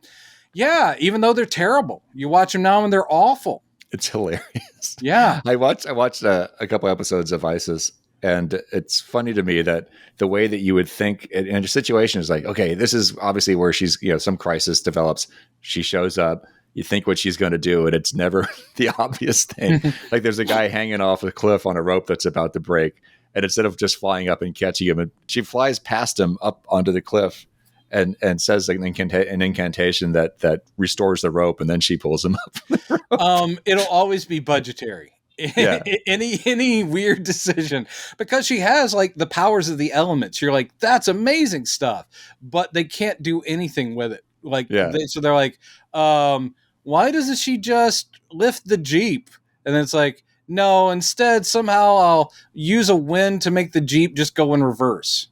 Speaker 1: Yeah, even though they're terrible. You watch them now and they're awful.
Speaker 2: It's hilarious.
Speaker 1: Yeah.
Speaker 2: I watched a couple episodes of Isis, and it's funny to me that the way that you would think in a situation is like, okay, this is obviously where she's, some crisis develops. She shows up, you think what she's going to do, and it's never the obvious thing. Like there's a guy hanging off a cliff on a rope that's about to break. And instead of just flying up and catching him, she flies past him up onto the cliff and says like an incantation that restores the rope. And then she pulls him up.
Speaker 1: It'll always be budgetary. Yeah. any weird decision, because she has like the powers of the elements. You're like, that's amazing stuff, but they can't do anything with it. Like, so they're like, why doesn't she just lift the Jeep? And then it's like, no, instead somehow I'll use a wind to make the Jeep just go in reverse.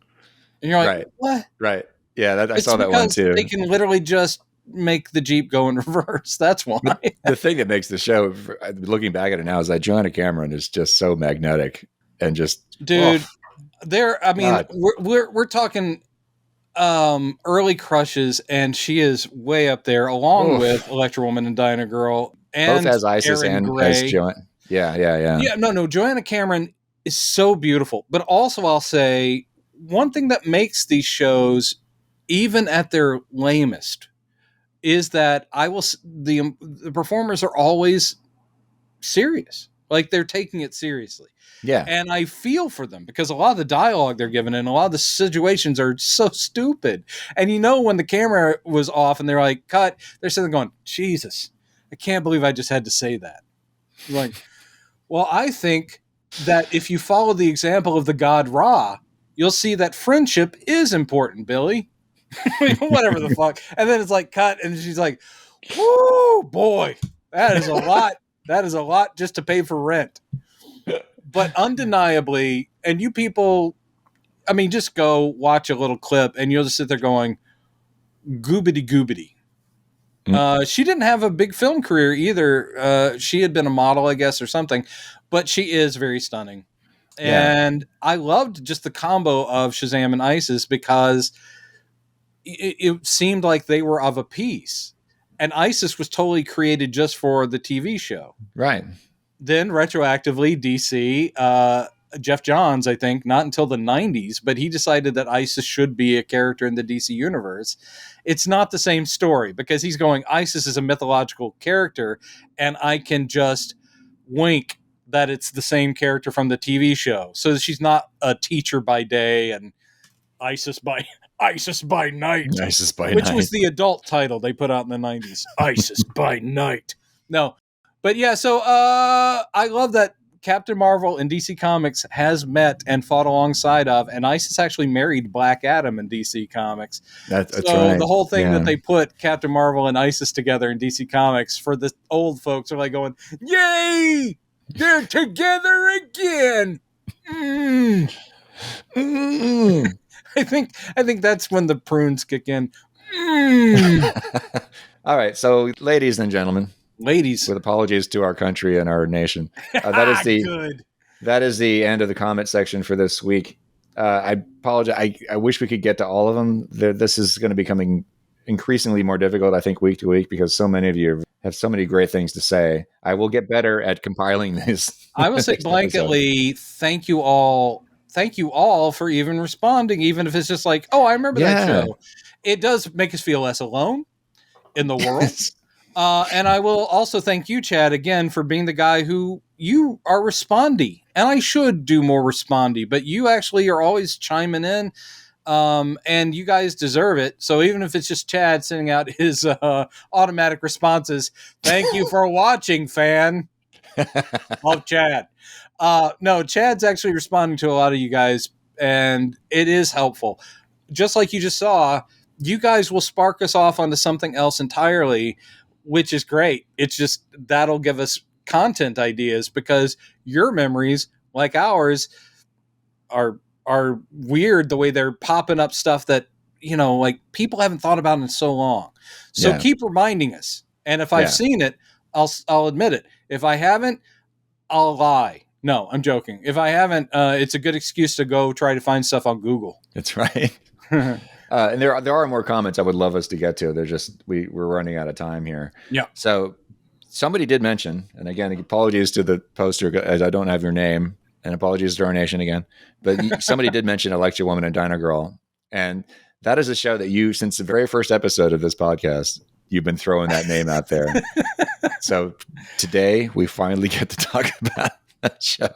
Speaker 1: And you're like, what?
Speaker 2: Right. Yeah. I saw that one too.
Speaker 1: They can literally just make the Jeep go in reverse. That's why.
Speaker 2: The thing that makes the show, looking back at it now, is that Joanna Cameron is just so magnetic and just,
Speaker 1: dude. We're talking early crushes, and she is way up there, along with Electra Woman and Dyna Girl, and
Speaker 2: both as Isis
Speaker 1: Erin
Speaker 2: and
Speaker 1: Gray.
Speaker 2: as Joanna. Yeah.
Speaker 1: No, Joanna Cameron is so beautiful. But also, I'll say one thing that makes these shows, even at their lamest, is that the performers are always serious. Like they're taking it seriously.
Speaker 2: Yeah.
Speaker 1: And I feel for them because a lot of the dialogue they're given and a lot of the situations are so stupid. And when the camera was off and they're like, cut, they're sitting there going, Jesus, I can't believe I just had to say that. Like, well, I think that if you follow the example of the god Ra, you'll see that friendship is important, Billy. Whatever the fuck. And then it's like, cut. And she's like, whoo, boy, that is a lot. That is a lot just to pay for rent. But undeniably, and you people, I mean, just go watch a little clip and you'll just sit there going, goobity goobity. She didn't have a big film career either. She had been a model, I guess, or something, but she is very stunning.
Speaker 2: Yeah.
Speaker 1: And I loved just the combo of Shazam and Isis because it seemed like they were of a piece. And Isis was totally created just for the TV show.
Speaker 2: Right.
Speaker 1: Then retroactively, DC, Jeff Johns, I think, not until the 90s, but he decided that Isis should be a character in the DC universe. It's not the same story because he's going, Isis is a mythological character, and I can just wink that it's the same character from the TV show. So she's not a teacher by day and Isis by night.
Speaker 2: Isis by
Speaker 1: which
Speaker 2: night.
Speaker 1: was the adult title they put out in the 90s. Isis by night. No. But yeah, so I love that Captain Marvel in DC Comics has met and fought alongside of, and Isis actually married Black Adam in DC Comics.
Speaker 2: That's
Speaker 1: so
Speaker 2: right.
Speaker 1: The whole thing that they put Captain Marvel and Isis together in DC Comics, for the old folks are like going, yay! They're together again! I think that's when the prunes kick in.
Speaker 2: All right, so ladies and gentlemen,
Speaker 1: with
Speaker 2: apologies to our country and our nation, that is the end of the comment section for this week. I apologize. I wish we could get to all of them. This is going to be becoming increasingly more difficult, I think, week to week, because so many of you have so many great things to say. I will get better at compiling this.
Speaker 1: I will say blanketly, thank you all for even responding, even if it's just like, oh, I remember that show. It does make us feel less alone in the world. And I will also thank you, Chad, again, for being the guy who you are respondy. And I should do more respondy, but you actually are always chiming in. And you guys deserve it. So even if it's just Chad sending out his automatic responses, thank you for watching, fan. Love Chad. No, Chad's actually responding to a lot of you guys, and it is helpful. Just like you just saw, you guys will spark us off onto something else entirely, which is great. It's just that'll give us content ideas because your memories, like ours, are weird the way they're popping up stuff that, like people haven't thought about in so long. So keep reminding us. And if I've seen it, I'll admit it. If I haven't, I'll lie. No, I'm joking. If I haven't, it's a good excuse to go try to find stuff on Google.
Speaker 2: That's right. And there are more comments I would love us to get to. They're just we're running out of time here.
Speaker 1: Yeah.
Speaker 2: So somebody did mention, and again, apologies to the poster as I don't have your name, and apologies to our nation again. But somebody did mention Electra Woman and Dyna Girl, and that is a show that you, since the very first episode of this podcast, you've been throwing that name out there. So today we finally get to talk about that show.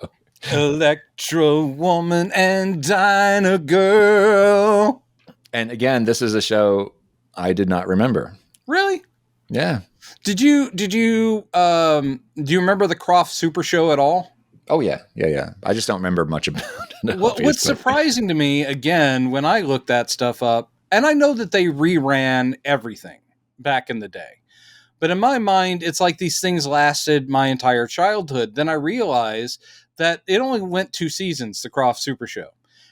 Speaker 1: Electra Woman and Dyna Girl.
Speaker 2: And again, this is a show I did not remember.
Speaker 1: Really?
Speaker 2: Yeah.
Speaker 1: Do you remember the Krofft Supershow at all?
Speaker 2: Oh yeah. I just don't remember much about it.
Speaker 1: What's surprising to me, again, when I looked that stuff up, and I know that they reran everything back in the day, but in my mind, it's like these things lasted my entire childhood. Then I realized that it only went 2 seasons, the Krofft Supershow.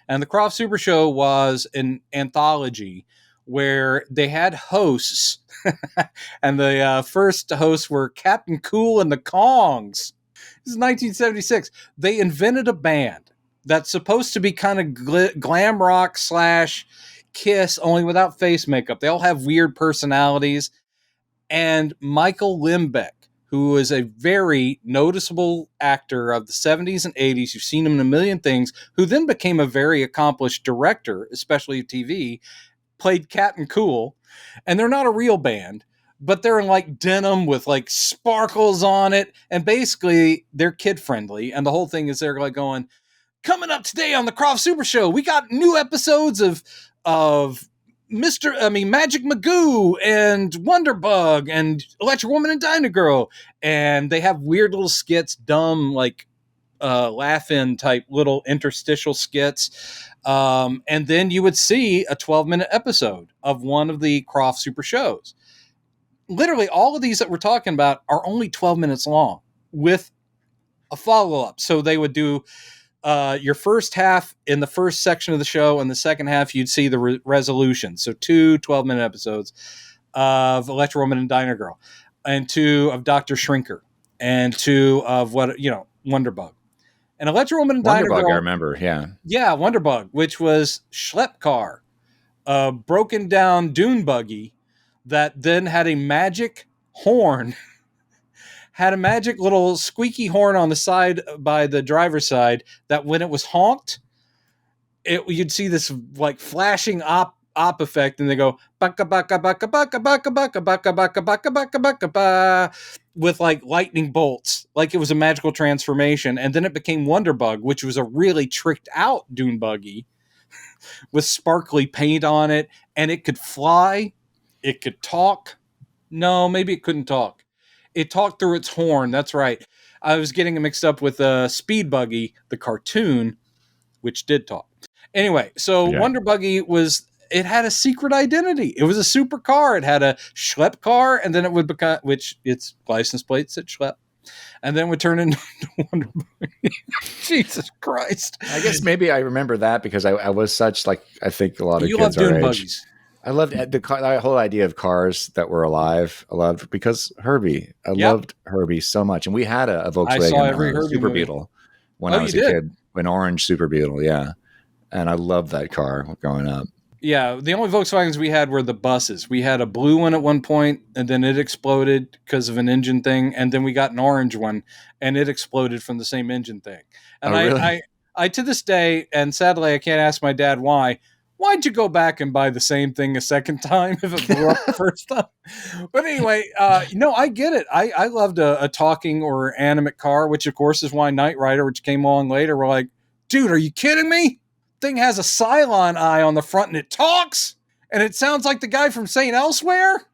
Speaker 1: And the Krofft Supershow was an anthology where they had hosts, and the first hosts were Captain Kool and the Kongs. This is 1976. They invented a band that's supposed to be kind of glam rock / Kiss, only without face makeup. They all have weird personalities. And Michael Limbeck, who was a very noticeable actor of the 70s and 80s. You've seen him in a million things, who then became a very accomplished director, especially TV, played Captain Kool. And they're not a real band, but they're in like denim with like sparkles on it. And basically they're kid friendly. And the whole thing is they're like going, coming up today on the Krofft Super Show, we got new episodes of Magic Magoo and Wonderbug and Electra Woman and Dyna Girl. And they have weird little skits, dumb, like laugh-in type little interstitial skits. And then you would see a 12-minute episode of one of the Krofft Super shows. Literally all of these that we're talking about are only 12 minutes long with a follow-up. So they would do your first half in the first section of the show, and the second half you'd see the resolution. So 2 12-minute episodes of Electra Woman and Dyna Girl, and 2 of Dr. Shrinker, and 2 of Wonderbug. And Electra Woman and Dyna Girl,
Speaker 2: I remember, yeah,
Speaker 1: Wonderbug, which was Schlepp Car, a broken down dune buggy that then had a magic horn. Had a magic little squeaky horn on the side by the driver's side that when it was honked, you'd see this like flashing op effect, and they go baka baka baka baka baka baka baka baka baka baka baka ba with like lightning bolts, like it was a magical transformation. And then it became Wonderbug, which was a really tricked out dune buggy with sparkly paint on it, and it could fly, it could talk. No, maybe it couldn't talk. It talked through its horn. That's right. I was getting it mixed up with Speed Buggy, the cartoon, which did talk. Anyway, so yeah. Wonder Buggy it had a secret identity. It was a super car. It had a Schlepp car, and then it would become, which its license plate said Schlepp, and then would turn into Wonder Buggy. Jesus Christ.
Speaker 2: I guess maybe I remember that because I was such, like, I think a lot of kids our age. Buggies. I loved the whole idea of cars that were alive. I loved because Herbie. I loved Herbie so much, and we had a Volkswagen Super Beetle when I was a kid. An orange Super Beetle, yeah, and I loved that car growing up.
Speaker 1: Yeah, the only Volkswagens we had were the buses. We had a blue one at one point, and then it exploded because of an engine thing, and then we got an orange one, and it exploded from the same engine thing. And really? I to this day, and sadly I can't ask my dad why. Why'd you go back and buy the same thing a second time if it blew up the first time? But anyway, I get it. I loved a talking or animate car, which of course is why Knight Rider, which came along later, were like, dude, are you kidding me? Thing has a Cylon eye on the front and it talks, and it sounds like the guy from St. Elsewhere,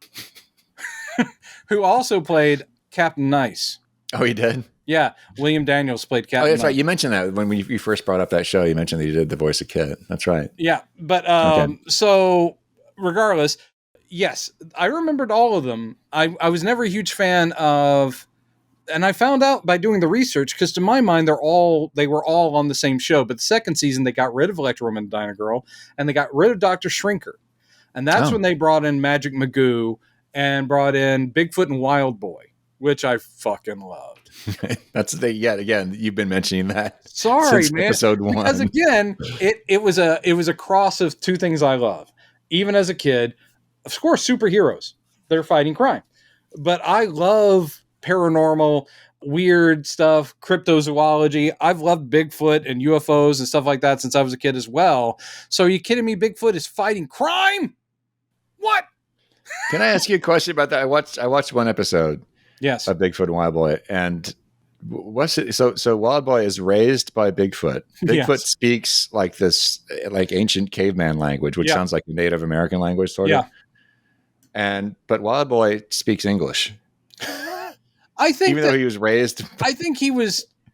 Speaker 1: who also played Captain Nice.
Speaker 2: Oh, he did?
Speaker 1: Yeah, William Daniels played Captain.
Speaker 2: Oh, that's
Speaker 1: Nice.
Speaker 2: right. You mentioned that when you first brought up that show. You mentioned that you did the voice of Kit. That's right.
Speaker 1: Yeah, but So regardless, yes, I remembered all of them. I was never a huge fan of, and I found out by doing the research because to my mind they were all on the same show. But the second season they got rid of Electra Woman and Dyna Girl, and they got rid of Dr. Shrinker, and that's when they brought in Magic Magoo and brought in Bigfoot and Wild Boy, which I fucking loved.
Speaker 2: Yet again, you've been mentioning that.
Speaker 1: Sorry,
Speaker 2: since
Speaker 1: man.
Speaker 2: Episode 1.
Speaker 1: Because again, it was a cross of two things I love. Even as a kid, of course, superheroes. They're fighting crime. But I love paranormal, weird stuff, cryptozoology. I've loved Bigfoot and UFOs and stuff like that since I was a kid as well. So are you kidding me? Bigfoot is fighting crime? What?
Speaker 2: Can I ask you a question about that? I watched one episode.
Speaker 1: Yes.
Speaker 2: Of Bigfoot and Wild Boy. And what's it? So Wild Boy is raised by Bigfoot. Bigfoot speaks like this, like ancient caveman language, which sounds like a Native American language, sort of. But Wild Boy speaks English.
Speaker 1: I think
Speaker 2: even though he was raised.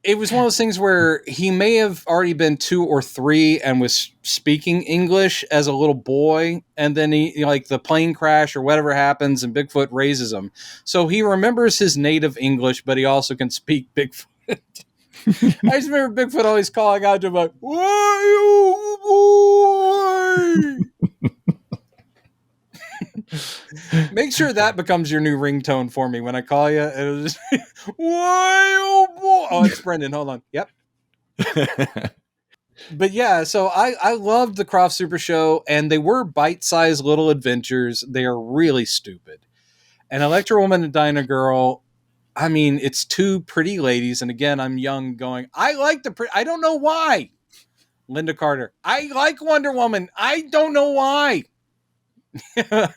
Speaker 1: It was one of those things where he may have already been 2 or 3 and was speaking English as a little boy. And then he, like the plane crash or whatever happens and Bigfoot raises him. So he remembers his native English, but he also can speak Bigfoot. I just remember Bigfoot always calling out to him like, "Why, boy?" Make sure that becomes your new ringtone for me when I call you. It'll just why, oh boy. Oh, it's Brendan. Hold on. Yep. But yeah, so I loved the Krofft Super Show, and they were bite-sized little adventures. They are really stupid. And Electra Woman and Dyna Girl, I mean, it's two pretty ladies, and again, I'm young going, I like I don't know why. Linda Carter, I like Wonder Woman. I don't know why.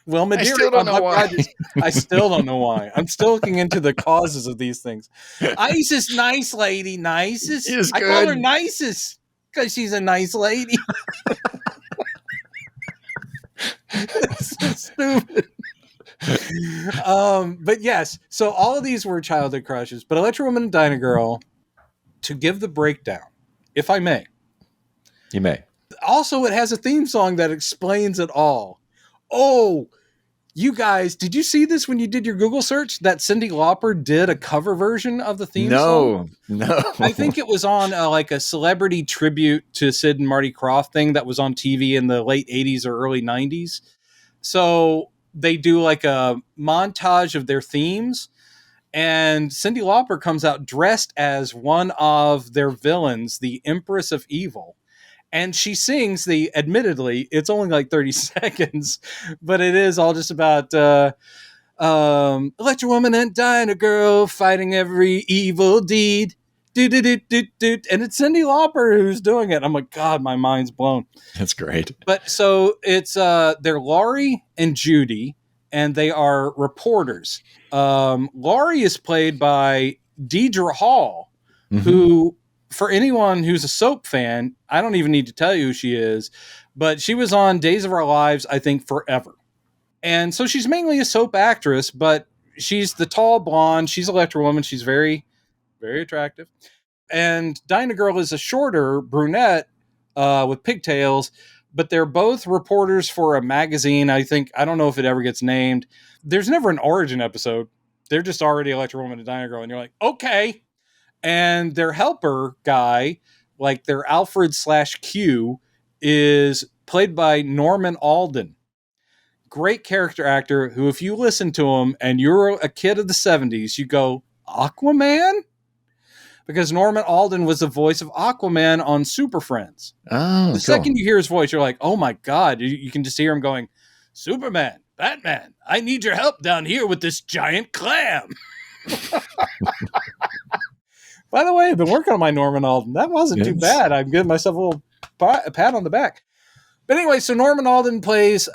Speaker 1: Wilma
Speaker 2: I
Speaker 1: Deary,
Speaker 2: still don't know
Speaker 1: Buck
Speaker 2: why.
Speaker 1: Rogers. I still don't know why. I'm still looking into the causes of these things. Isis, nice lady, nicest. I call her nicest because she's a nice lady. It's so stupid. But yes, so all of these were childhood crushes. But Electra Woman and Dyna Girl, to give the breakdown, if I may.
Speaker 2: You may.
Speaker 1: Also, it has a theme song that explains it all. Oh, you guys, did you see this when you did your Google search? That Cyndi Lauper did a cover version of the theme song?
Speaker 2: No.
Speaker 1: I think it was on like a celebrity tribute to Sid and Marty Krofft thing that was on TV in the late 80s or early 90s. So they do like a montage of their themes, and Cyndi Lauper comes out dressed as one of their villains, the Empress of Evil. And she sings admittedly, it's only like 30 seconds, but it is all just about Electra Woman and Dyna Girl fighting every evil deed. And it's Cyndi Lauper who's doing it. I'm like, God, my mind's blown.
Speaker 2: That's great.
Speaker 1: But so it's they're Laurie and Judy, and they are reporters. Laurie is played by Deidre Hall, who, for anyone who's a soap fan, I don't even need to tell you who she is, but she was on Days of Our Lives, I think, forever. And so she's mainly a soap actress, but she's the tall blonde. She's Electra Woman. She's very, very attractive. And Dyna Girl is a shorter brunette with pigtails, but they're both reporters for a magazine. I don't know if it ever gets named. There's never an origin episode. They're just already Electra Woman and Dyna Girl. And you're like, okay. And their helper guy, like their Alfred/Q, is played by Norman Alden. Great character actor who, if you listen to him and you're a kid of the 70s, you go, Aquaman? Because Norman Alden was the voice of Aquaman on Super Friends.
Speaker 2: Oh,
Speaker 1: the second you hear his voice, you're like, oh my God. You can just hear him going, Superman, Batman, I need your help down here with this giant clam. By the way, I've been working on my Norman Alden. That wasn't too bad. I'm giving myself a little pat on the back. But anyway, so Norman Alden plays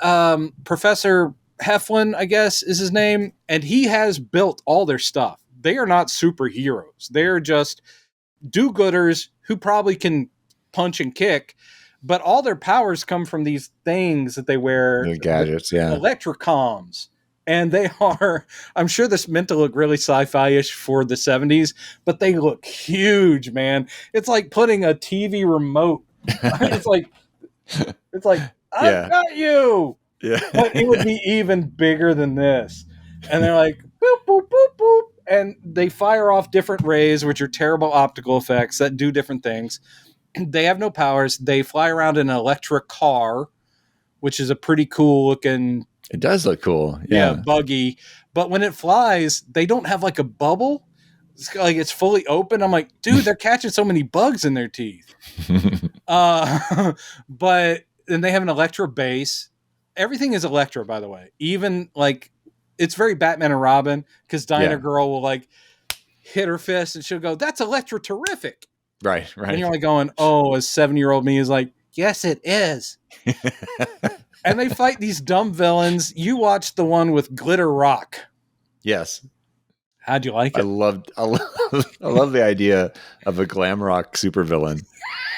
Speaker 1: Professor Heflin, I guess is his name, and he has built all their stuff. They are not superheroes. They're just do-gooders who probably can punch and kick, but all their powers come from these things that they wear.
Speaker 2: The gadgets, yeah.
Speaker 1: Electrocoms. And they are, I'm sure this meant to look really sci-fi-ish for the 70s, but they look huge, man. It's like putting a TV remote. It's like, I've got you.
Speaker 2: Yeah.
Speaker 1: But it would be even bigger than this. And they're like, boop, boop, boop, boop. And they fire off different rays, which are terrible optical effects that do different things. They have no powers. They fly around in an Electra car, which is a pretty cool looking.
Speaker 2: It does look cool.
Speaker 1: Yeah, buggy. But when it flies, they don't have like a bubble. It's like it's fully open. I'm like, dude, they're catching so many bugs in their teeth. But then they have an Electra base. Everything is Electra, by the way. Even like it's very Batman and Robin, because Dyna Girl will like hit her fist and she'll go, "That's Electra terrific."
Speaker 2: Right.
Speaker 1: And you're like going, "Oh," as 7-year-old me is like, "Yes, it is." And they fight these dumb villains. You watched the one with Glitter Rock.
Speaker 2: Yes.
Speaker 1: How'd you like it?
Speaker 2: I love the idea of a glam rock supervillain.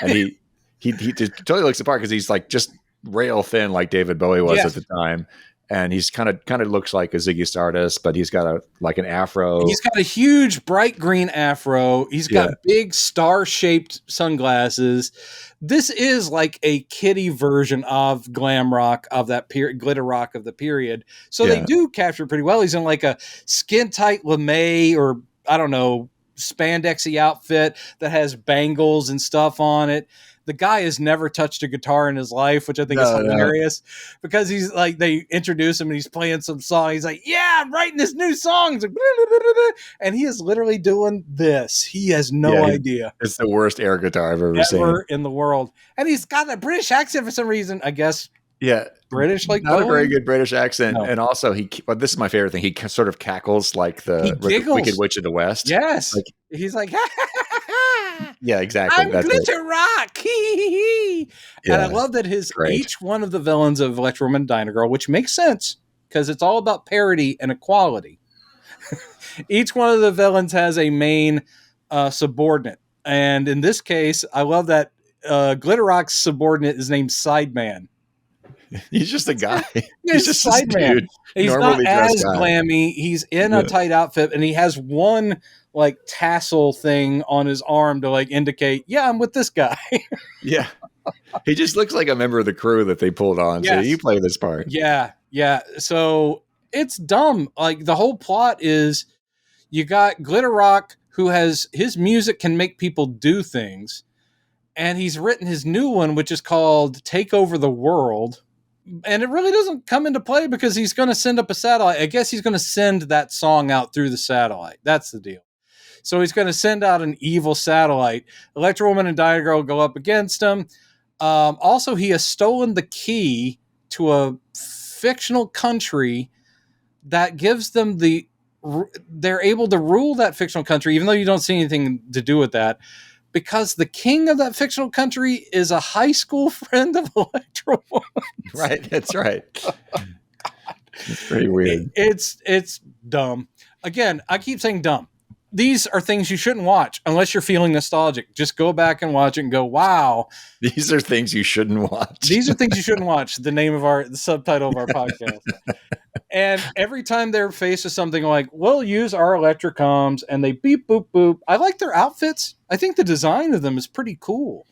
Speaker 2: And he just totally looks apart because he's like just rail thin like David Bowie was at the time. And he's kind of looks like a Ziggy Stardust, but he's got an afro.
Speaker 1: He's got a huge bright green afro. He's got big star-shaped sunglasses. This is like a kiddie version of glam rock of that period, glitter rock of the period. So they do capture pretty well. He's in like a skin-tight lame or I don't know, spandexy outfit that has bangles and stuff on it. The guy has never touched a guitar in his life, which I think is hilarious because he's like, they introduce him and he's playing some song. He's like, yeah, I'm writing this new song. Like, and he is literally doing this. He has no idea.
Speaker 2: It's the worst air guitar I've ever seen
Speaker 1: in the world. And he's got a British accent for some reason, I guess,
Speaker 2: Yeah.
Speaker 1: British like
Speaker 2: Not
Speaker 1: Bowie?
Speaker 2: a very good British accent.
Speaker 1: No.
Speaker 2: And also, this is my favorite thing. He sort of cackles like the Wicked Witch of the West.
Speaker 1: Yes.
Speaker 2: Like,
Speaker 1: he's like,
Speaker 2: yeah, exactly.
Speaker 1: I'm
Speaker 2: That's
Speaker 1: Glitter Rock.
Speaker 2: Yeah,
Speaker 1: and I love that each one of the villains of Electra Woman and Dyna Girl, which makes sense because it's all about parity and equality. Each one of the villains has a main subordinate. And in this case, I love that Glitter Rock's subordinate is named Sideman.
Speaker 2: He's just a guy.
Speaker 1: He's just Sideman. He's not as glammy. He's in a tight outfit, and he has one like tassel thing on his arm to like indicate, yeah, I'm with this guy.
Speaker 2: Yeah. He just looks like a member of the crew that they pulled on. Yes. So you play this part.
Speaker 1: Yeah. Yeah. So it's dumb. Like the whole plot is you got Glitter Rock, who has his music can make people do things. And he's written his new one, which is called Take Over the World. And it really doesn't come into play because he's going to send up a satellite. I guess he's going to send that song out through the satellite. That's the deal. So he's going to send out an evil satellite. Electra Woman and Dyna Girl go up against him. Also, he has stolen the key to a fictional country that gives them they're able to rule that fictional country, even though you don't see anything to do with that, because the king of that fictional country is a high school friend of Electra Woman.
Speaker 2: Right, that's right. It's pretty weird.
Speaker 1: It's dumb. Again, I keep saying dumb. These are things you shouldn't watch unless you're feeling nostalgic. Just go back and watch it and go, wow.
Speaker 2: These are things you shouldn't watch.
Speaker 1: These are things you shouldn't watch. The subtitle of our podcast. And every time they're faced with something like, we'll use our Electra comms, and they beep, boop, boop. I like their outfits. I think the design of them is pretty cool.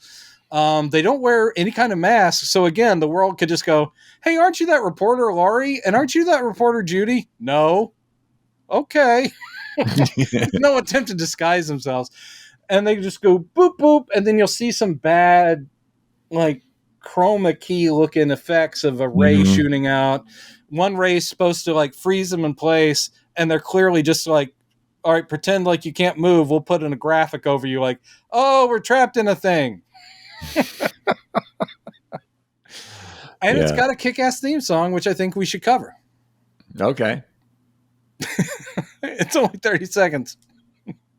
Speaker 1: They don't wear any kind of mask. So again, the world could just go, hey, aren't you that reporter Laurie? And aren't you that reporter Judy? No. Okay. No attempt to disguise themselves. And they just go boop, boop. And then you'll see some bad, like, chroma key looking effects of a ray shooting out. One ray is supposed to, like, freeze them in place. And they're clearly just like, all right, pretend like you can't move. We'll put in a graphic over you like, oh, we're trapped in a thing. And it's got a kick-ass theme song, which I think we should cover.
Speaker 2: Okay.
Speaker 1: It's only 30 seconds.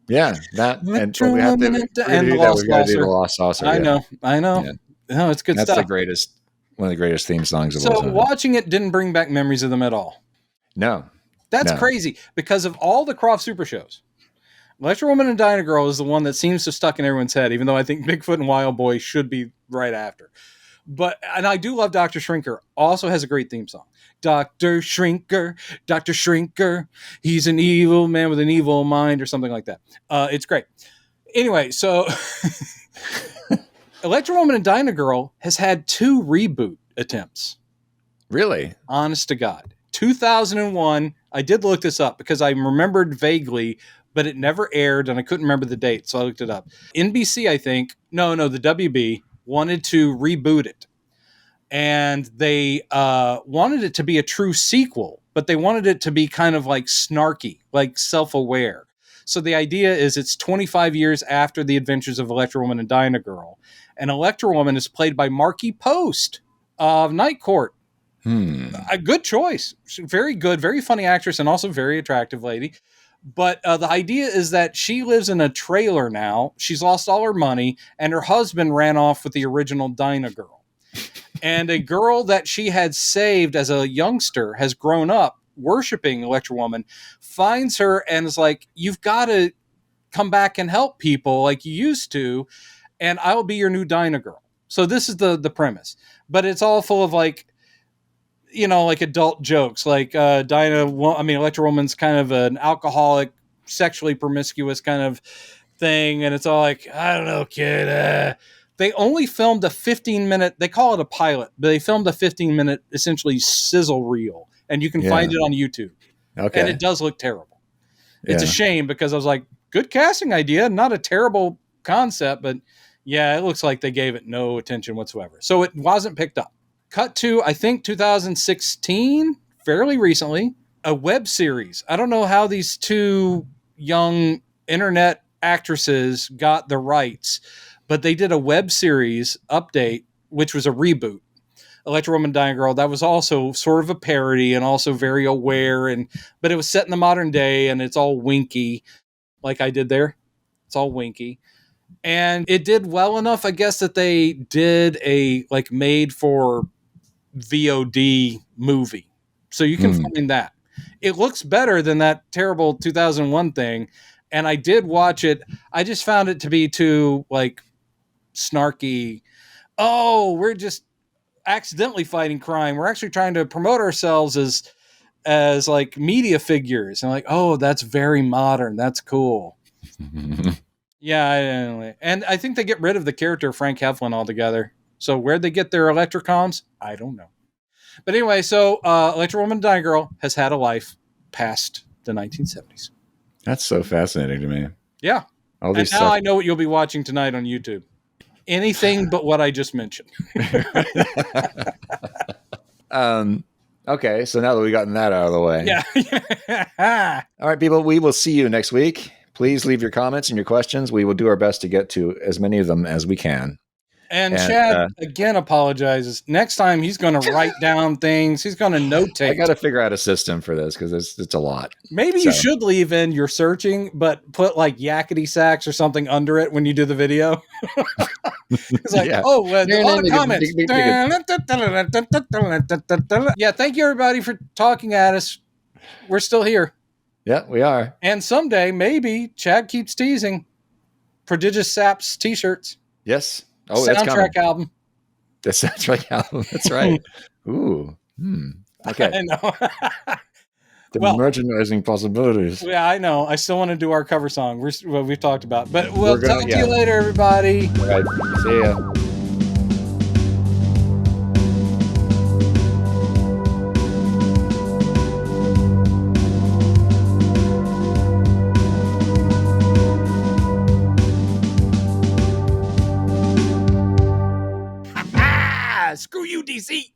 Speaker 2: Yeah, that and but we have to do the Lost Saucer.
Speaker 1: I know. Yeah. No, it's good stuff.
Speaker 2: That's one of the greatest theme songs of all time.
Speaker 1: So watching it didn't bring back memories of them at all.
Speaker 2: No.
Speaker 1: That's crazy because of all the Krofft Super shows. Electra Woman and Dyna Girl is the one that seems to have stuck in everyone's head, even though I think Bigfoot and Wild Boy should be right after. And I do love Dr. Shrinker. Also has a great theme song. Dr. Shrinker, he's an evil man with an evil mind or something like that. It's great. Anyway, so Electra Woman and Dyna Girl has had 2 reboot attempts.
Speaker 2: Really?
Speaker 1: Honest to God. 2001, I did look this up because I remembered vaguely, but it never aired and I couldn't remember the date, so I looked it up. NBC, I think, no, the WB wanted to reboot it. And they wanted it to be a true sequel, but they wanted it to be kind of like snarky, like self-aware. So the idea is it's 25 years after the adventures of Electra Woman and Dyna Girl. And Electra Woman is played by Markie Post of Night Court. A good choice. Very good, very funny actress, and also very attractive lady. But the idea is that she lives in a trailer now. She's lost all her money, and her husband ran off with the original Dyna Girl. And a girl that she had saved as a youngster has grown up worshiping Electra Woman, finds her and is like, you've got to come back and help people like you used to, and I'll be your new Dyna Girl. So this is the premise. But it's all full of like, you know, like adult jokes. Like Electra Woman's kind of an alcoholic, sexually promiscuous kind of thing. And it's all like, I don't know, kid. They only filmed a 15-minute, they call it a pilot, but they filmed a 15-minute, essentially, sizzle reel. And you can find it on YouTube. Okay. And it does look terrible. It's a shame because I was like, good casting idea, not a terrible concept, but yeah, it looks like they gave it no attention whatsoever. So it wasn't picked up. Cut to, I think, 2016, fairly recently, a web series. I don't know how these 2 young internet actresses got the rights, but they did a web series update, which was a reboot Electra Woman Dyna Girl, that was also sort of a parody and also very aware, but it was set in the modern day and it's all winky, like I did there. It's all winky. And it did well enough, I guess, that they did a like made for VOD movie. So you can find that. It looks better than that terrible 2001 thing. And I did watch it. I just found it to be too like snarky. Oh, we're just accidentally fighting crime. We're actually trying to promote ourselves as like media figures. And like, oh, that's very modern. That's cool. Yeah. Anyway. And I think they get rid of the character Frank Heflin altogether. So where'd they get their Electrocons? I don't know. But anyway, so Electra Woman Dyna Girl has had a life past the 1970s.
Speaker 2: That's so fascinating to me.
Speaker 1: Yeah.
Speaker 2: All
Speaker 1: these and now I know what you'll be watching tonight on YouTube. Anything but what I just mentioned.
Speaker 2: Okay, so now that we've gotten that out of the way.
Speaker 1: Yeah.
Speaker 2: All right, people, we will see you next week. Please leave your comments and your questions. We will do our best to get to as many of them as we can.
Speaker 1: And Chad, again, apologizes. Next time, he's going to write down things. He's going to notate.
Speaker 2: I got to figure out a system for this because it's a lot.
Speaker 1: Maybe you should leave in your searching, but put like yakety sax or something under it when you do the video. It's like, a lot of comments. Yeah, thank you, everybody, for talking at us. We're still here.
Speaker 2: Yeah, we are.
Speaker 1: And someday, maybe, Chad keeps teasing Prodigious Saps t-shirts.
Speaker 2: Yes. Oh,
Speaker 1: soundtrack album.
Speaker 2: The soundtrack album. That's right. Ooh. Okay.
Speaker 1: I know.
Speaker 2: The merchandising possibilities.
Speaker 1: Yeah, I know. I still want to do our cover song. We've talked about, but we'll talk to you later, everybody.
Speaker 2: All right. See ya.
Speaker 1: Screw you, DC.